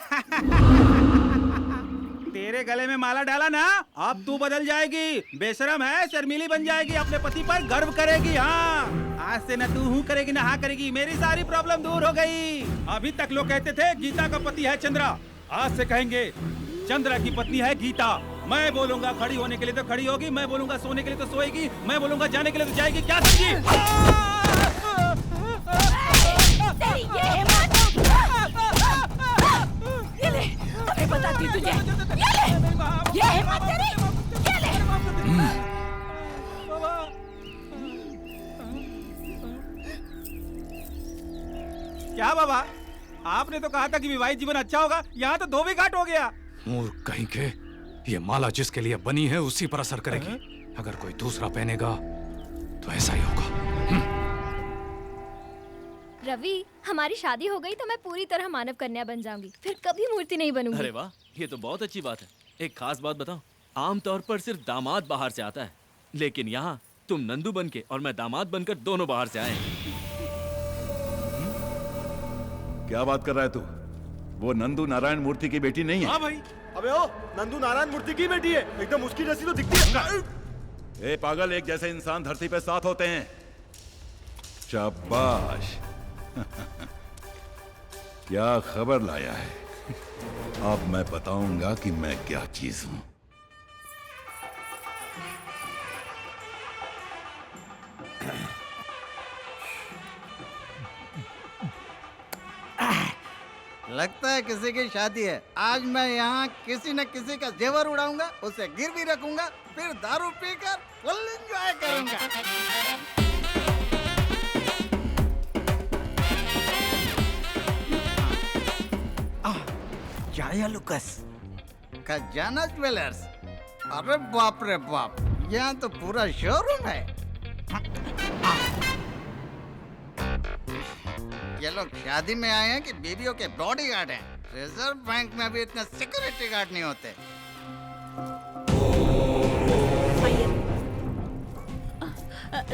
तेरे गले में माला डाला ना, अब तू बदल जाएगी। बेशरम है, शर्मीली बन जाएगी, अपने पति पर गर्व करेगी। हाँ, आज से न तू हूँ करेगी न हाँ करेगी। मेरी सारी प्रॉब्लम दूर हो गई। अभी तक लोग कहते थे गीता का पति है चंद्रा, आज से कहेंगे चंद्रा की पत्नी है गीता। मैं बोलूंगा खड़ी होने के लिए तो खड़ी होगी, मैं बोलूंगा सोने के लिए तो सोएगी, मैं बोलूंगा जाने के लिए तो जाएगी। क्या समझी? ये ले, अभी बताती तुझे। ये हिम्मत तेरी, ये ले। क्या बाबा, आपने तो कहा था कि विवाहित जीवन अच्छा होगा, यहाँ तो धोबी घाट हो गया। मूर्ख कहीं के, ये माला जिसके लिए बनी है उसी पर असर करेगी। अगर कोई दूसरा पहनेगा तो ऐसा ही होगा। रवि, हमारी शादी हो गई तो मैं पूरी तरह मानव कन्या बन जाऊंगी, फिर कभी मूर्ति नहीं बनूंगी। अरे वाह, ये तो बहुत अच्छी बात है। एक खास बात बताओ, आमतौर पर सिर्फ दामाद बाहर से आता है, लेकिन यहाँ तुम नंदू बन के और मैं दामाद बनकर दोनों बाहर से आए हैं। क्या बात कर रहा है तू? वो नंदू नारायण मूर्ति की बेटी नहीं है। हाँ भाई। अबे ओ, नंदू नारायण मूर्ति की बेटी है। एकदम उसकी जैसी तो दिखती है। ए पागल, एक जैसे इंसान धरती पे 7 होते हैं। शाबाश। क्या खबर लाया है? अब मैं बताऊंगा कि मैं क्या चीज हूं। लगता है किसी की शादी है। आज मैं यहाँ किसी न किसी का जेवर उड़ाऊंगा, उसे गिरवी रखूंगा, फिर दारू पीकर फुल एंजॉय करूंगा। जाया लुकस, खजाना ज्वेलर्स। अरे बाप रे बाप, यहाँ तो पूरा शोरूम है। ये लोग शादी में आए हैं कि बीवियों के बॉडीगार्ड हैं? रिजर्व बैंक में भी इतने सिक्योरिटी गार्ड नहीं होते।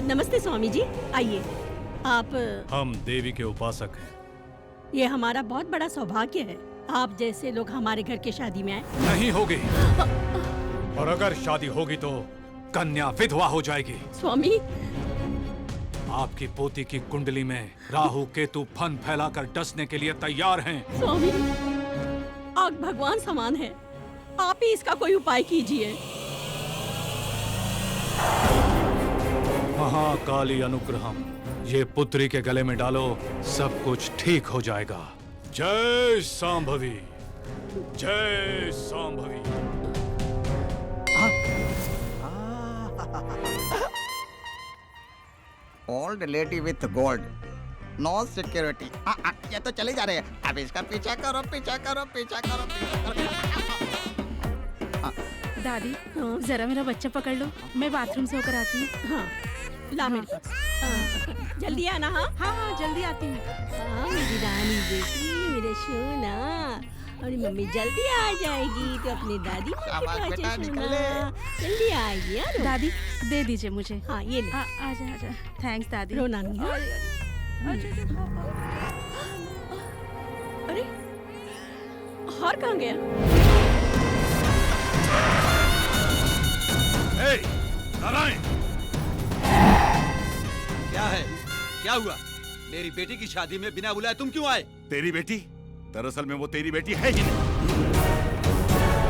नमस्ते स्वामी जी, आइए। आप? हम देवी के उपासक हैं। ये हमारा बहुत बड़ा सौभाग्य है, आप जैसे लोग हमारे घर के शादी में आए। नहीं होगी, और अगर शादी होगी तो कन्या विधवा हो जाएगी। स्वामी, आपकी पोती की कुंडली में राहु केतु फन फैलाकर डसने के लिए तैयार हैं। स्वामी, आग भगवान समान है, आप ही इसका कोई उपाय कीजिए। महाकाली अनुग्रहम, ये पुत्री के गले में डालो, सब कुछ ठीक हो जाएगा। जय सांभवी, जय Shambhavi. Old lady with gold, no security. ये तो चले जा रहे हैं। अब इसका पीछा करो, पीछा करो, पीछा करो, पीछा करो। दादी, जरा मेरा बच्चा पकड़ लो, मैं बाथरूम से होकर आती हूँ। हाँ, ला मेरे पास। जल्दी आना। हाँ हाँ हाँ, जल्दी आती हूँ। हाँ, मेरी रानी बेटी, मेरे सोना, और मम्मी जल्दी आ जाएगी तो अपनी दादी बेटा निकल ले। जल्दी आइए। दादी, दे दीजिए मुझे। हाँ, ये ले। आजा आजा। थैंक्स दादी। रोना नहीं। अरे, हार कहाँ गया? नारायण, क्या है? क्या हुआ? मेरी बेटी की शादी में बिना बुलाए तुम क्यों आए? तेरी बेटी? दरअसल में वो तेरी बेटी है ही नहीं।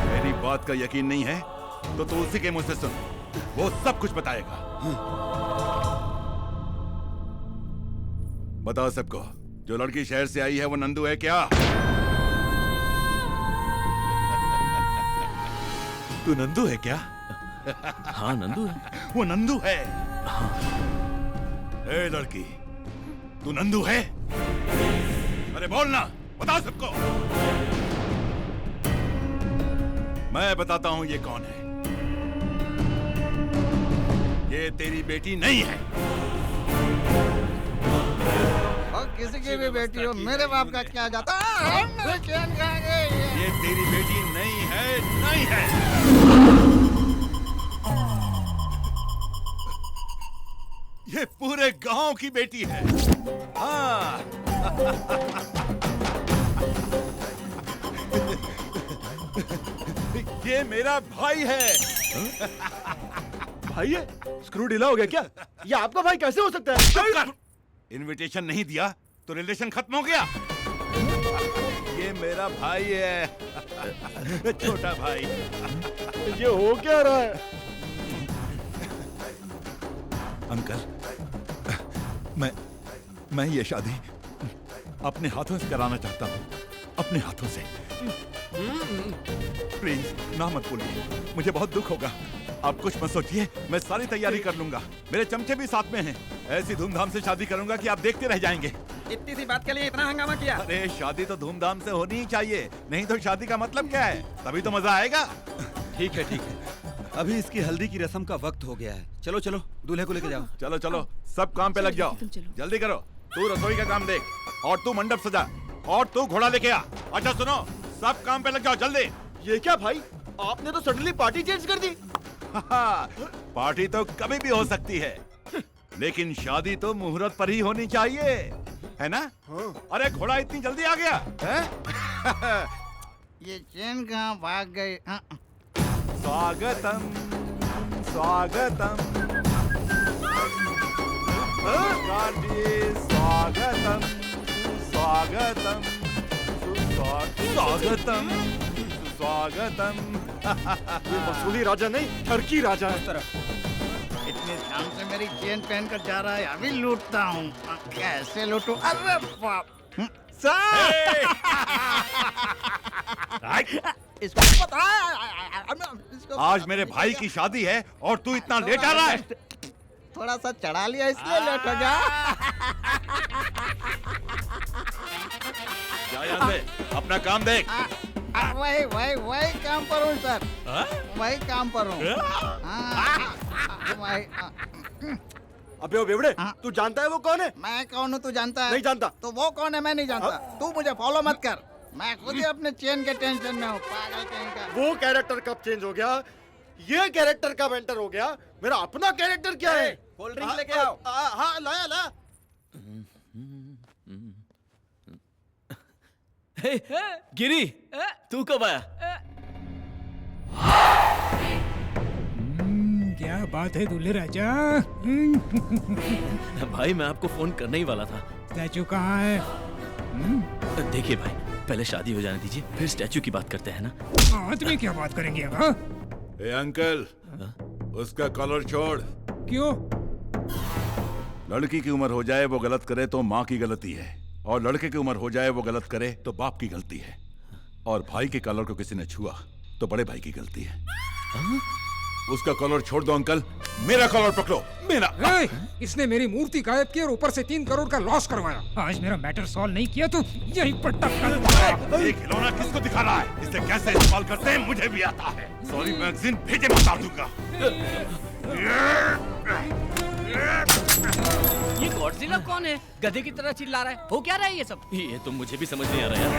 मेरी बात का यकीन नहीं है तो तू उसी के मुंह से सुन, वो सब कुछ बताएगा। बता सबको, जो लड़की शहर से आई है वो नंदू है क्या? तू नंदू है क्या? हाँ, नंदू है। वो नंदू है। हाँ। ए लड़की, तू नंदू है? अरे बोलना, बता सबको। मैं बताता हूं ये कौन है। ये तेरी बेटी नहीं है। और किसी की भी बेटी हो, मेरे बाप का क्या जाता है? ये तेरी बेटी नहीं है, नहीं है। ये पूरे गांव की बेटी है। हाँ। ये मेरा भाई है। भाई है? स्क्रू ढीला हो गया क्या? ये आपका भाई कैसे हो सकता है? इनविटेशन नहीं दिया तो रिलेशन खत्म हो गया। ये मेरा भाई है, छोटा भाई। ये हो क्या रहा है? अंकल, मैं ये शादी अपने हाथों से कराना चाहता हूँ, अपने हाथों से। प्लीज ना मत बोलिए, मुझे बहुत दुख होगा। आप कुछ मत सोचिए, मैं सारी तैयारी कर लूंगा। मेरे चमचे भी साथ में हैं। ऐसी धूमधाम से शादी करूंगा कि आप देखते रह जाएंगे। इतनी सी बात के लिए इतना हंगामा किया? अरे शादी तो धूमधाम से होनी ही चाहिए, नहीं तो शादी का मतलब क्या है? तभी तो मजा आएगा। ठीक है ठीक है, अभी इसकी हल्दी की रस्म का वक्त हो गया है। चलो चलो दूल्हे को लेके जाओ। चलो चलो सब काम पे लग जाओ, जल्दी करो। तू रसोई का काम देख, और तू मंडप सजा, और तू घोड़ा लेके आ। अच्छा सुनो, सब काम पे लग जाओ जल्दी। ये क्या भाई, आपने तो सडनली पार्टी चेंज कर दी। पार्टी तो कभी भी हो सकती है, लेकिन शादी तो मुहूर्त पर ही होनी चाहिए, है ना? अरे घोड़ा इतनी जल्दी आ गया है? ये चैन कहाँ भाग गई? स्वागतम स्वागतम नमस्कार जी, स्वागतम स्वागतम स्वागतम स्वागतम। ये वसूली राजा नहीं, ठरकी राजा है। इतने शाम से मेरी चेन पहन कर जा रहा है, अभी लूटता हूँ। कैसे लूटूं? अरे बाप! इसको पता है, आज मेरे भाई की शादी है और तू इतना लेट आ रहा है। थोड़ा सा चढ़ा लिया इसलिए लेट हो गया। जा यहाँ से, अपना काम देख। वही वही वही काम पर हूँ सर, वही काम पर हूँ। अबे ओ बेवड़े, तू जानता है वो कौन है? मैं कौन हूँ तू जानता है? नहीं जानता। तो वो कौन है मैं नहीं जानता। तू मुझे फॉलो मत कर, मैं खुद ही अपने चेन के टेंशन में हूँ। पागल कहीं का। वो कैरेक्टर कब चेंज हो गया? ये कैरेक्टर कब एंटर हो गया? मेरा अपना कैरेक्टर क्या है? कोल्ड ड्रिंक लेके आओ। हाँ लाया ला। गिरी, तू कब आया? क्या बात है दूल्हे राजा? भाई मैं आपको फोन करने ही वाला था। स्टैचू कहाँ है? देखिए भाई, पहले शादी हो जाने दीजिए, फिर स्टैचू की बात करते हैं ना। आदमी क्या बात करेंगे अब? ए अंकल, उसका कॉलर छोड़। क्यों? लड़की की उम्र हो जाए वो गलत करे तो माँ की गलती है, और लड़के की उम्र हो जाए वो गलत करे तो बाप की गलती है, और भाई के कॉलर को किसी ने छुआ तो बड़े भाई की गलती है। उसका कॉलर छोड़ दो अंकल, मेरा कॉलर पकड़ो। मेरा इसने मेरी मूर्ति गायब की और ऊपर से 3 करोड़ का लॉस करवाया। आज मेरा मैटर सॉल्व नहीं किया तो यहीं पर टपका। ये खिलौना किसको दिखा रहा है? इसे कैसे इस्तेमाल करते हैं मुझे भी आता है। सॉरी मैगजीन भेजे बता दूंगा। ये गॉडजिला कौन है? गधे की तरह चिल्ला रहा है। हो क्या रहा है ये सब? ये तो मुझे भी समझ नहीं आ रहा यार।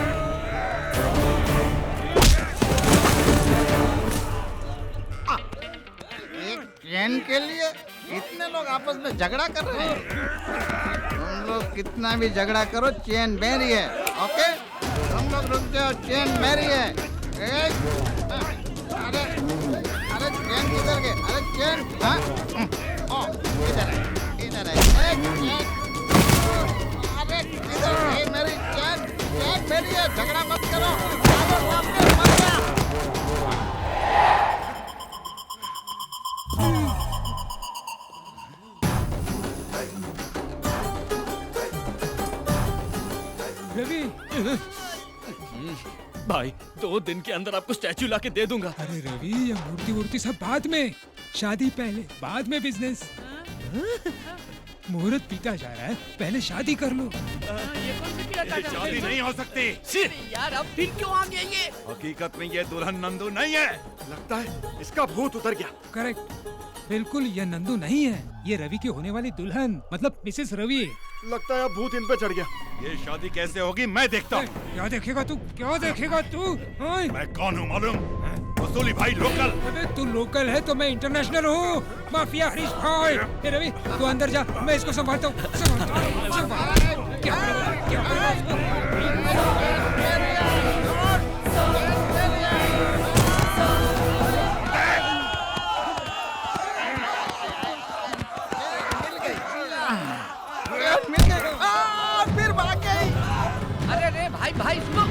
एक चैन के लिए इतने लोग आपस में झगड़ा कर रहे हैं। तुम लोग कितना भी झगड़ा करो, चैन मेरी है। ओके, तुम लोग रुक जाओ, चैन मेरी है। अरे अरे चैन किधर गए? अरे चैन, हाँ, इधर है, इधर है। अरे इधर है मेरी चैन, चैन मेरी है। झगड़ा मत करो, मत जा। रवि, भाई 2 दिन के अंदर आपको स्टैचू लाके दे दूंगा। अरे रवि, ये मूर्ति वूर्ति सब बाद में, शादी पहले, बाद में बिजनेस। मुहूर्त पीता जा रहा है, पहले शादी कर लो। ये कौन सी पीड़ा काटा? शादी नहीं हो सकती। यार अब फिर क्यों आ गए ये? हकीकत में ये दुल्हन नंदू नहीं है। लगता है इसका भूत उतर गया। करेक्ट, बिल्कुल ये नंदू नहीं है, ये रवि की होने वाली दुल्हन, मतलब मिसेस रवि। लगता है अब भूत इन पे चढ़ गया। ये शादी कैसे होगी मैं देखता हूँ। क्या देखेगा तू? क्या देखेगा तू? मैं कौन हूँ मालूम? वसूली भाई लोकल। अबे तू लोकल है तो मैं इंटरनेशनल हूँ, माफिया हरीश भाई। ए रवि, तू अंदर जा, मैं इसको संभालता हूँ। क्या फिर भाग गई। अरे रे भाई भाई सुनो।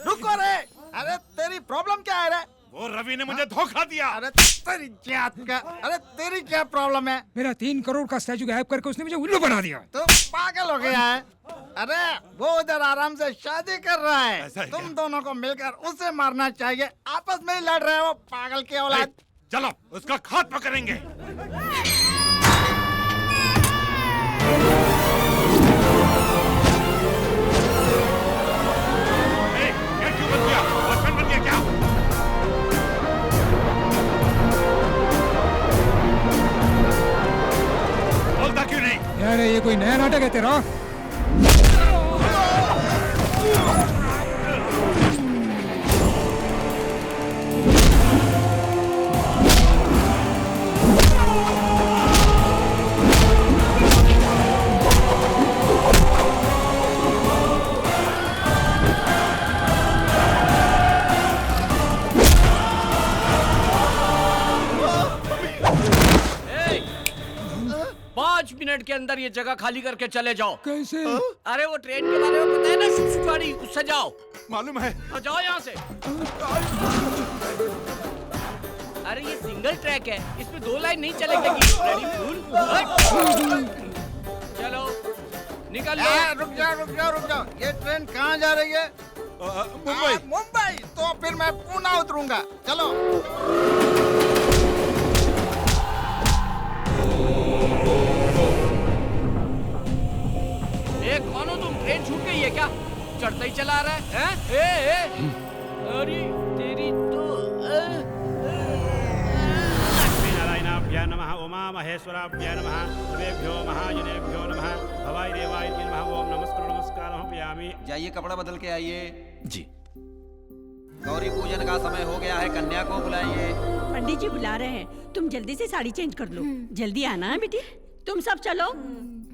रुको रे, अरे तेरी प्रॉब्लम क्या है रे? वो रवि ने मुझे धोखा दिया। अरे तेरी जात का, अरे तेरी क्या प्रॉब्लम है? मेरा 3 करोड़ का स्टैचू गायब करके उसने मुझे उल्लू बना दिया। तो पागल हो गया है? अरे वो उधर आराम से शादी कर रहा है, तुम दोनों को मिलकर उसे मारना चाहिए। आपस में ही लड़ रहे हो, पागल के औलाद। चलो उसका खात्मा करेंगे। क्या रे, ये कोई नया नाटक है तेरा? मिनट के अंदर ये जगह खाली करके चले जाओ। कैसे? अरे वो ट्रेन के बारे में पता है ना, सुसुवाड़ी, उससे जाओ। मालूम है। तो जाओ यहाँ से। अरे ये सिंगल ट्रैक है, इसमें 2 लाइन नहीं चलेगी। चलो निकल लो। रुक जाओ। ये ट्रेन कहाँ जा रही है? मुंबई। मुंबई? तो फिर मैं पुणे उतरूंगा। चलो। कौन हो तुम? ट्रेन छूट गई है क्या? चढ़ता ही चला रहा है? हैं? अरे तेरी तो लक्ष्मीनारायणाभ्यां नमः, उमा महेश्वराभ्यां नमः, सर्वेभ्यो महाजनेभ्यो नमः, भवाय देवाय नमः, ओम नमस्कारं पयामि। जाइए कपड़ा बदल के आइए। जी। गौरी पूजन का समय हो गया है, कन्या को बुलाइए। पंडित जी बुला रहे हैं, तुम जल्दी से साड़ी चेंज कर लो। जल्दी आना है बेटी। तुम सब चलो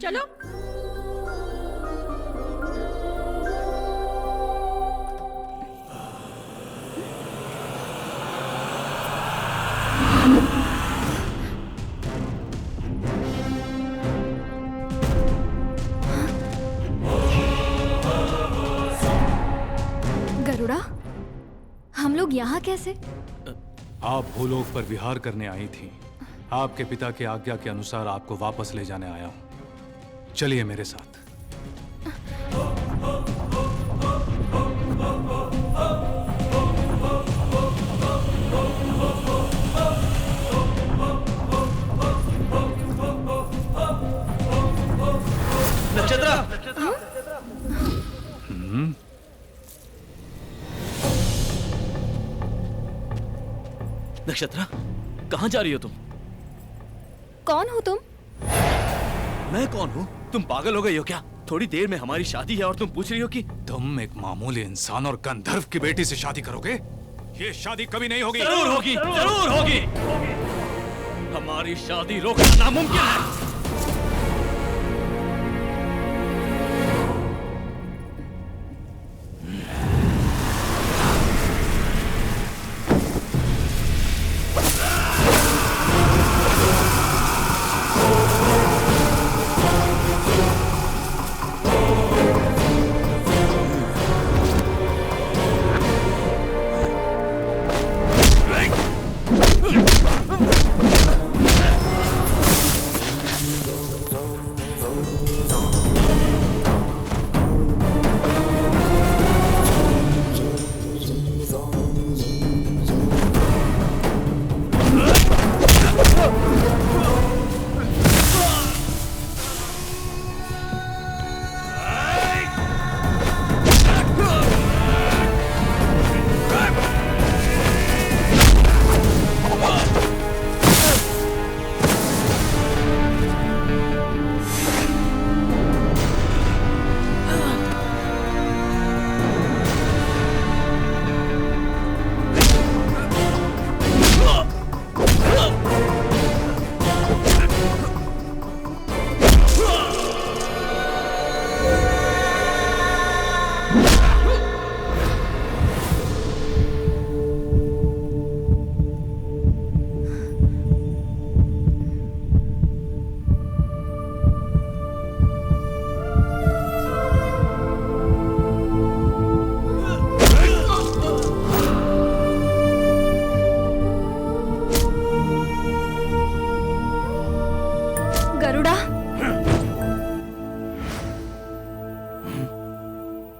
चलो। गरुड़ा, हम लोग यहाँ कैसे? आप भूलोक पर विहार करने आई थी। आपके पिता की आज्ञा के अनुसार आपको वापस ले जाने आया हूँ। चलिए मेरे साथ। नक्षत्रा। नक्षत्रा, कहाँ जा रही हो तुम? कौन हो तुम? मैं कौन हूँ? तुम पागल हो गई हो क्या? थोड़ी देर में हमारी शादी है और तुम पूछ रही हो कि तुम एक मामूली इंसान और गंधर्व की बेटी से शादी करोगे? ये शादी कभी नहीं होगी। जरूर होगी, जरूर होगी। हमारी शादी रोकना नामुमकिन है।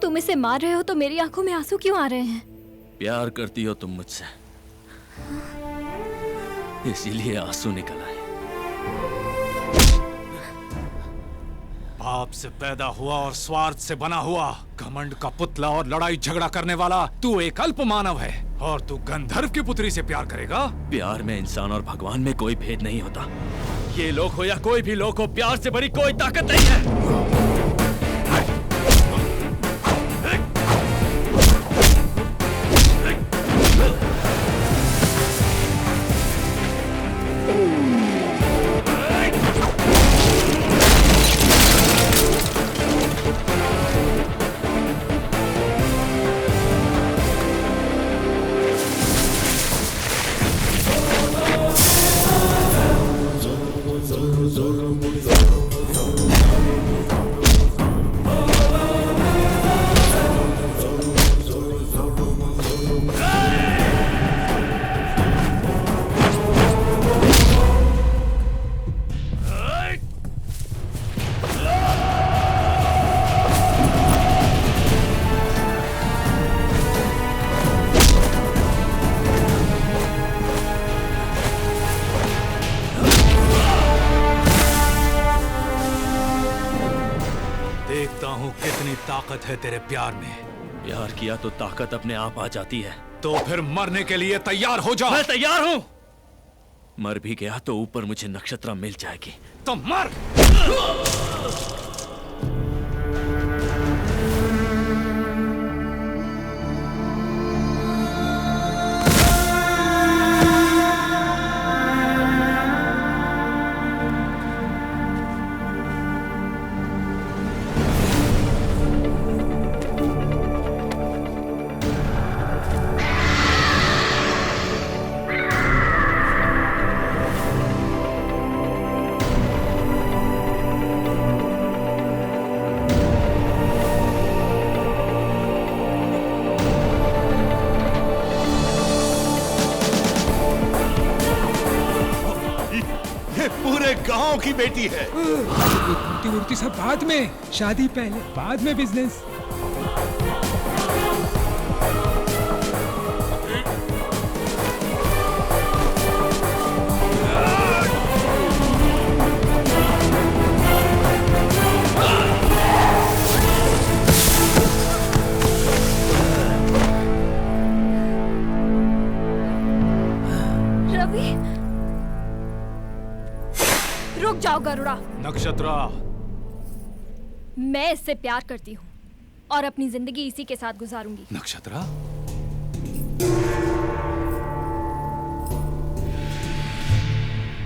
तुम इसे मार रहे हो तो मेरी आंखों में आंसू क्यों आ रहे हैं? प्यार करती हो तुम मुझसे, इसीलिए आंसू निकल आए। पाप से पैदा हुआ और स्वार्थ से बना हुआ, घमंड का पुतला और लड़ाई झगड़ा करने वाला तू एक अल्प मानव है, और तू गंधर्व की पुत्री से प्यार करेगा? प्यार में इंसान और भगवान में कोई भेद नहीं होता। ये लोग हो या कोई भी लोग हो, प्यार से बड़ी कोई ताकत नहीं है। ताकत है तेरे प्यार में। प्यार किया तो ताकत अपने आप आ जाती है। तो फिर मरने के लिए तैयार हो जा। मैं तैयार हूं। मर भी गया तो ऊपर मुझे नक्षत्रा मिल जाएगी। तो मर। गांव की बेटी है। उड़ती उड़ती सब बाद में, शादी पहले, बाद में बिजनेस। जाओ गरुड़ा। नक्षत्रा, मैं इससे प्यार करती हूँ और अपनी जिंदगी इसी के साथ गुजारूंगी। नक्षत्रा,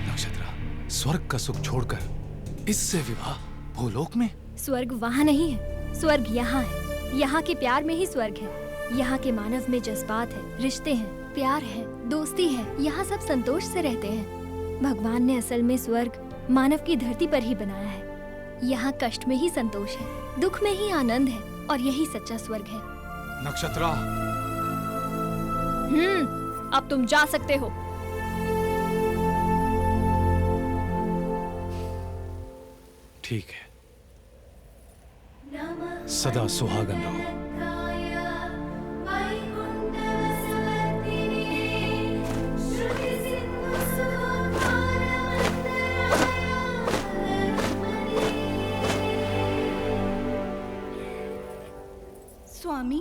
नक्षत्रा, स्वर्ग का सुख छोड़कर इससे विवाह भूलोक में? स्वर्ग वहाँ नहीं है, स्वर्ग यहाँ है। यहाँ के प्यार में ही स्वर्ग है। यहाँ के मानव में जज्बात है, रिश्ते हैं, प्यार है, दोस्ती है। यहाँ सब संतोष से रहते हैं। भगवान ने असल में स्वर्ग मानव की धरती पर ही बनाया है। यहाँ कष्ट में ही संतोष है, दुख में ही आनंद है, और यही सच्चा स्वर्ग है। नक्षत्रा। अब तुम जा सकते हो। ठीक है, सदा सुहागन रहो। स्वामी,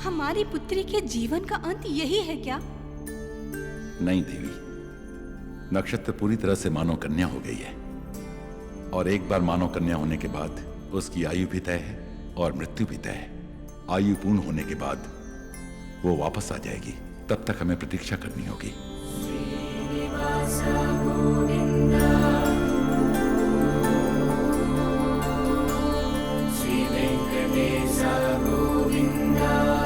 हमारी पुत्री के जीवन का अंत यही है क्या? नहीं देवी, नक्षत्र पूरी तरह से मानव कन्या हो गई है, और एक बार मानव कन्या होने के बाद उसकी आयु भी तय है और मृत्यु भी तय है। आयु पूर्ण होने के बाद वो वापस आ जाएगी, तब तक हमें प्रतीक्षा करनी होगी। Govinda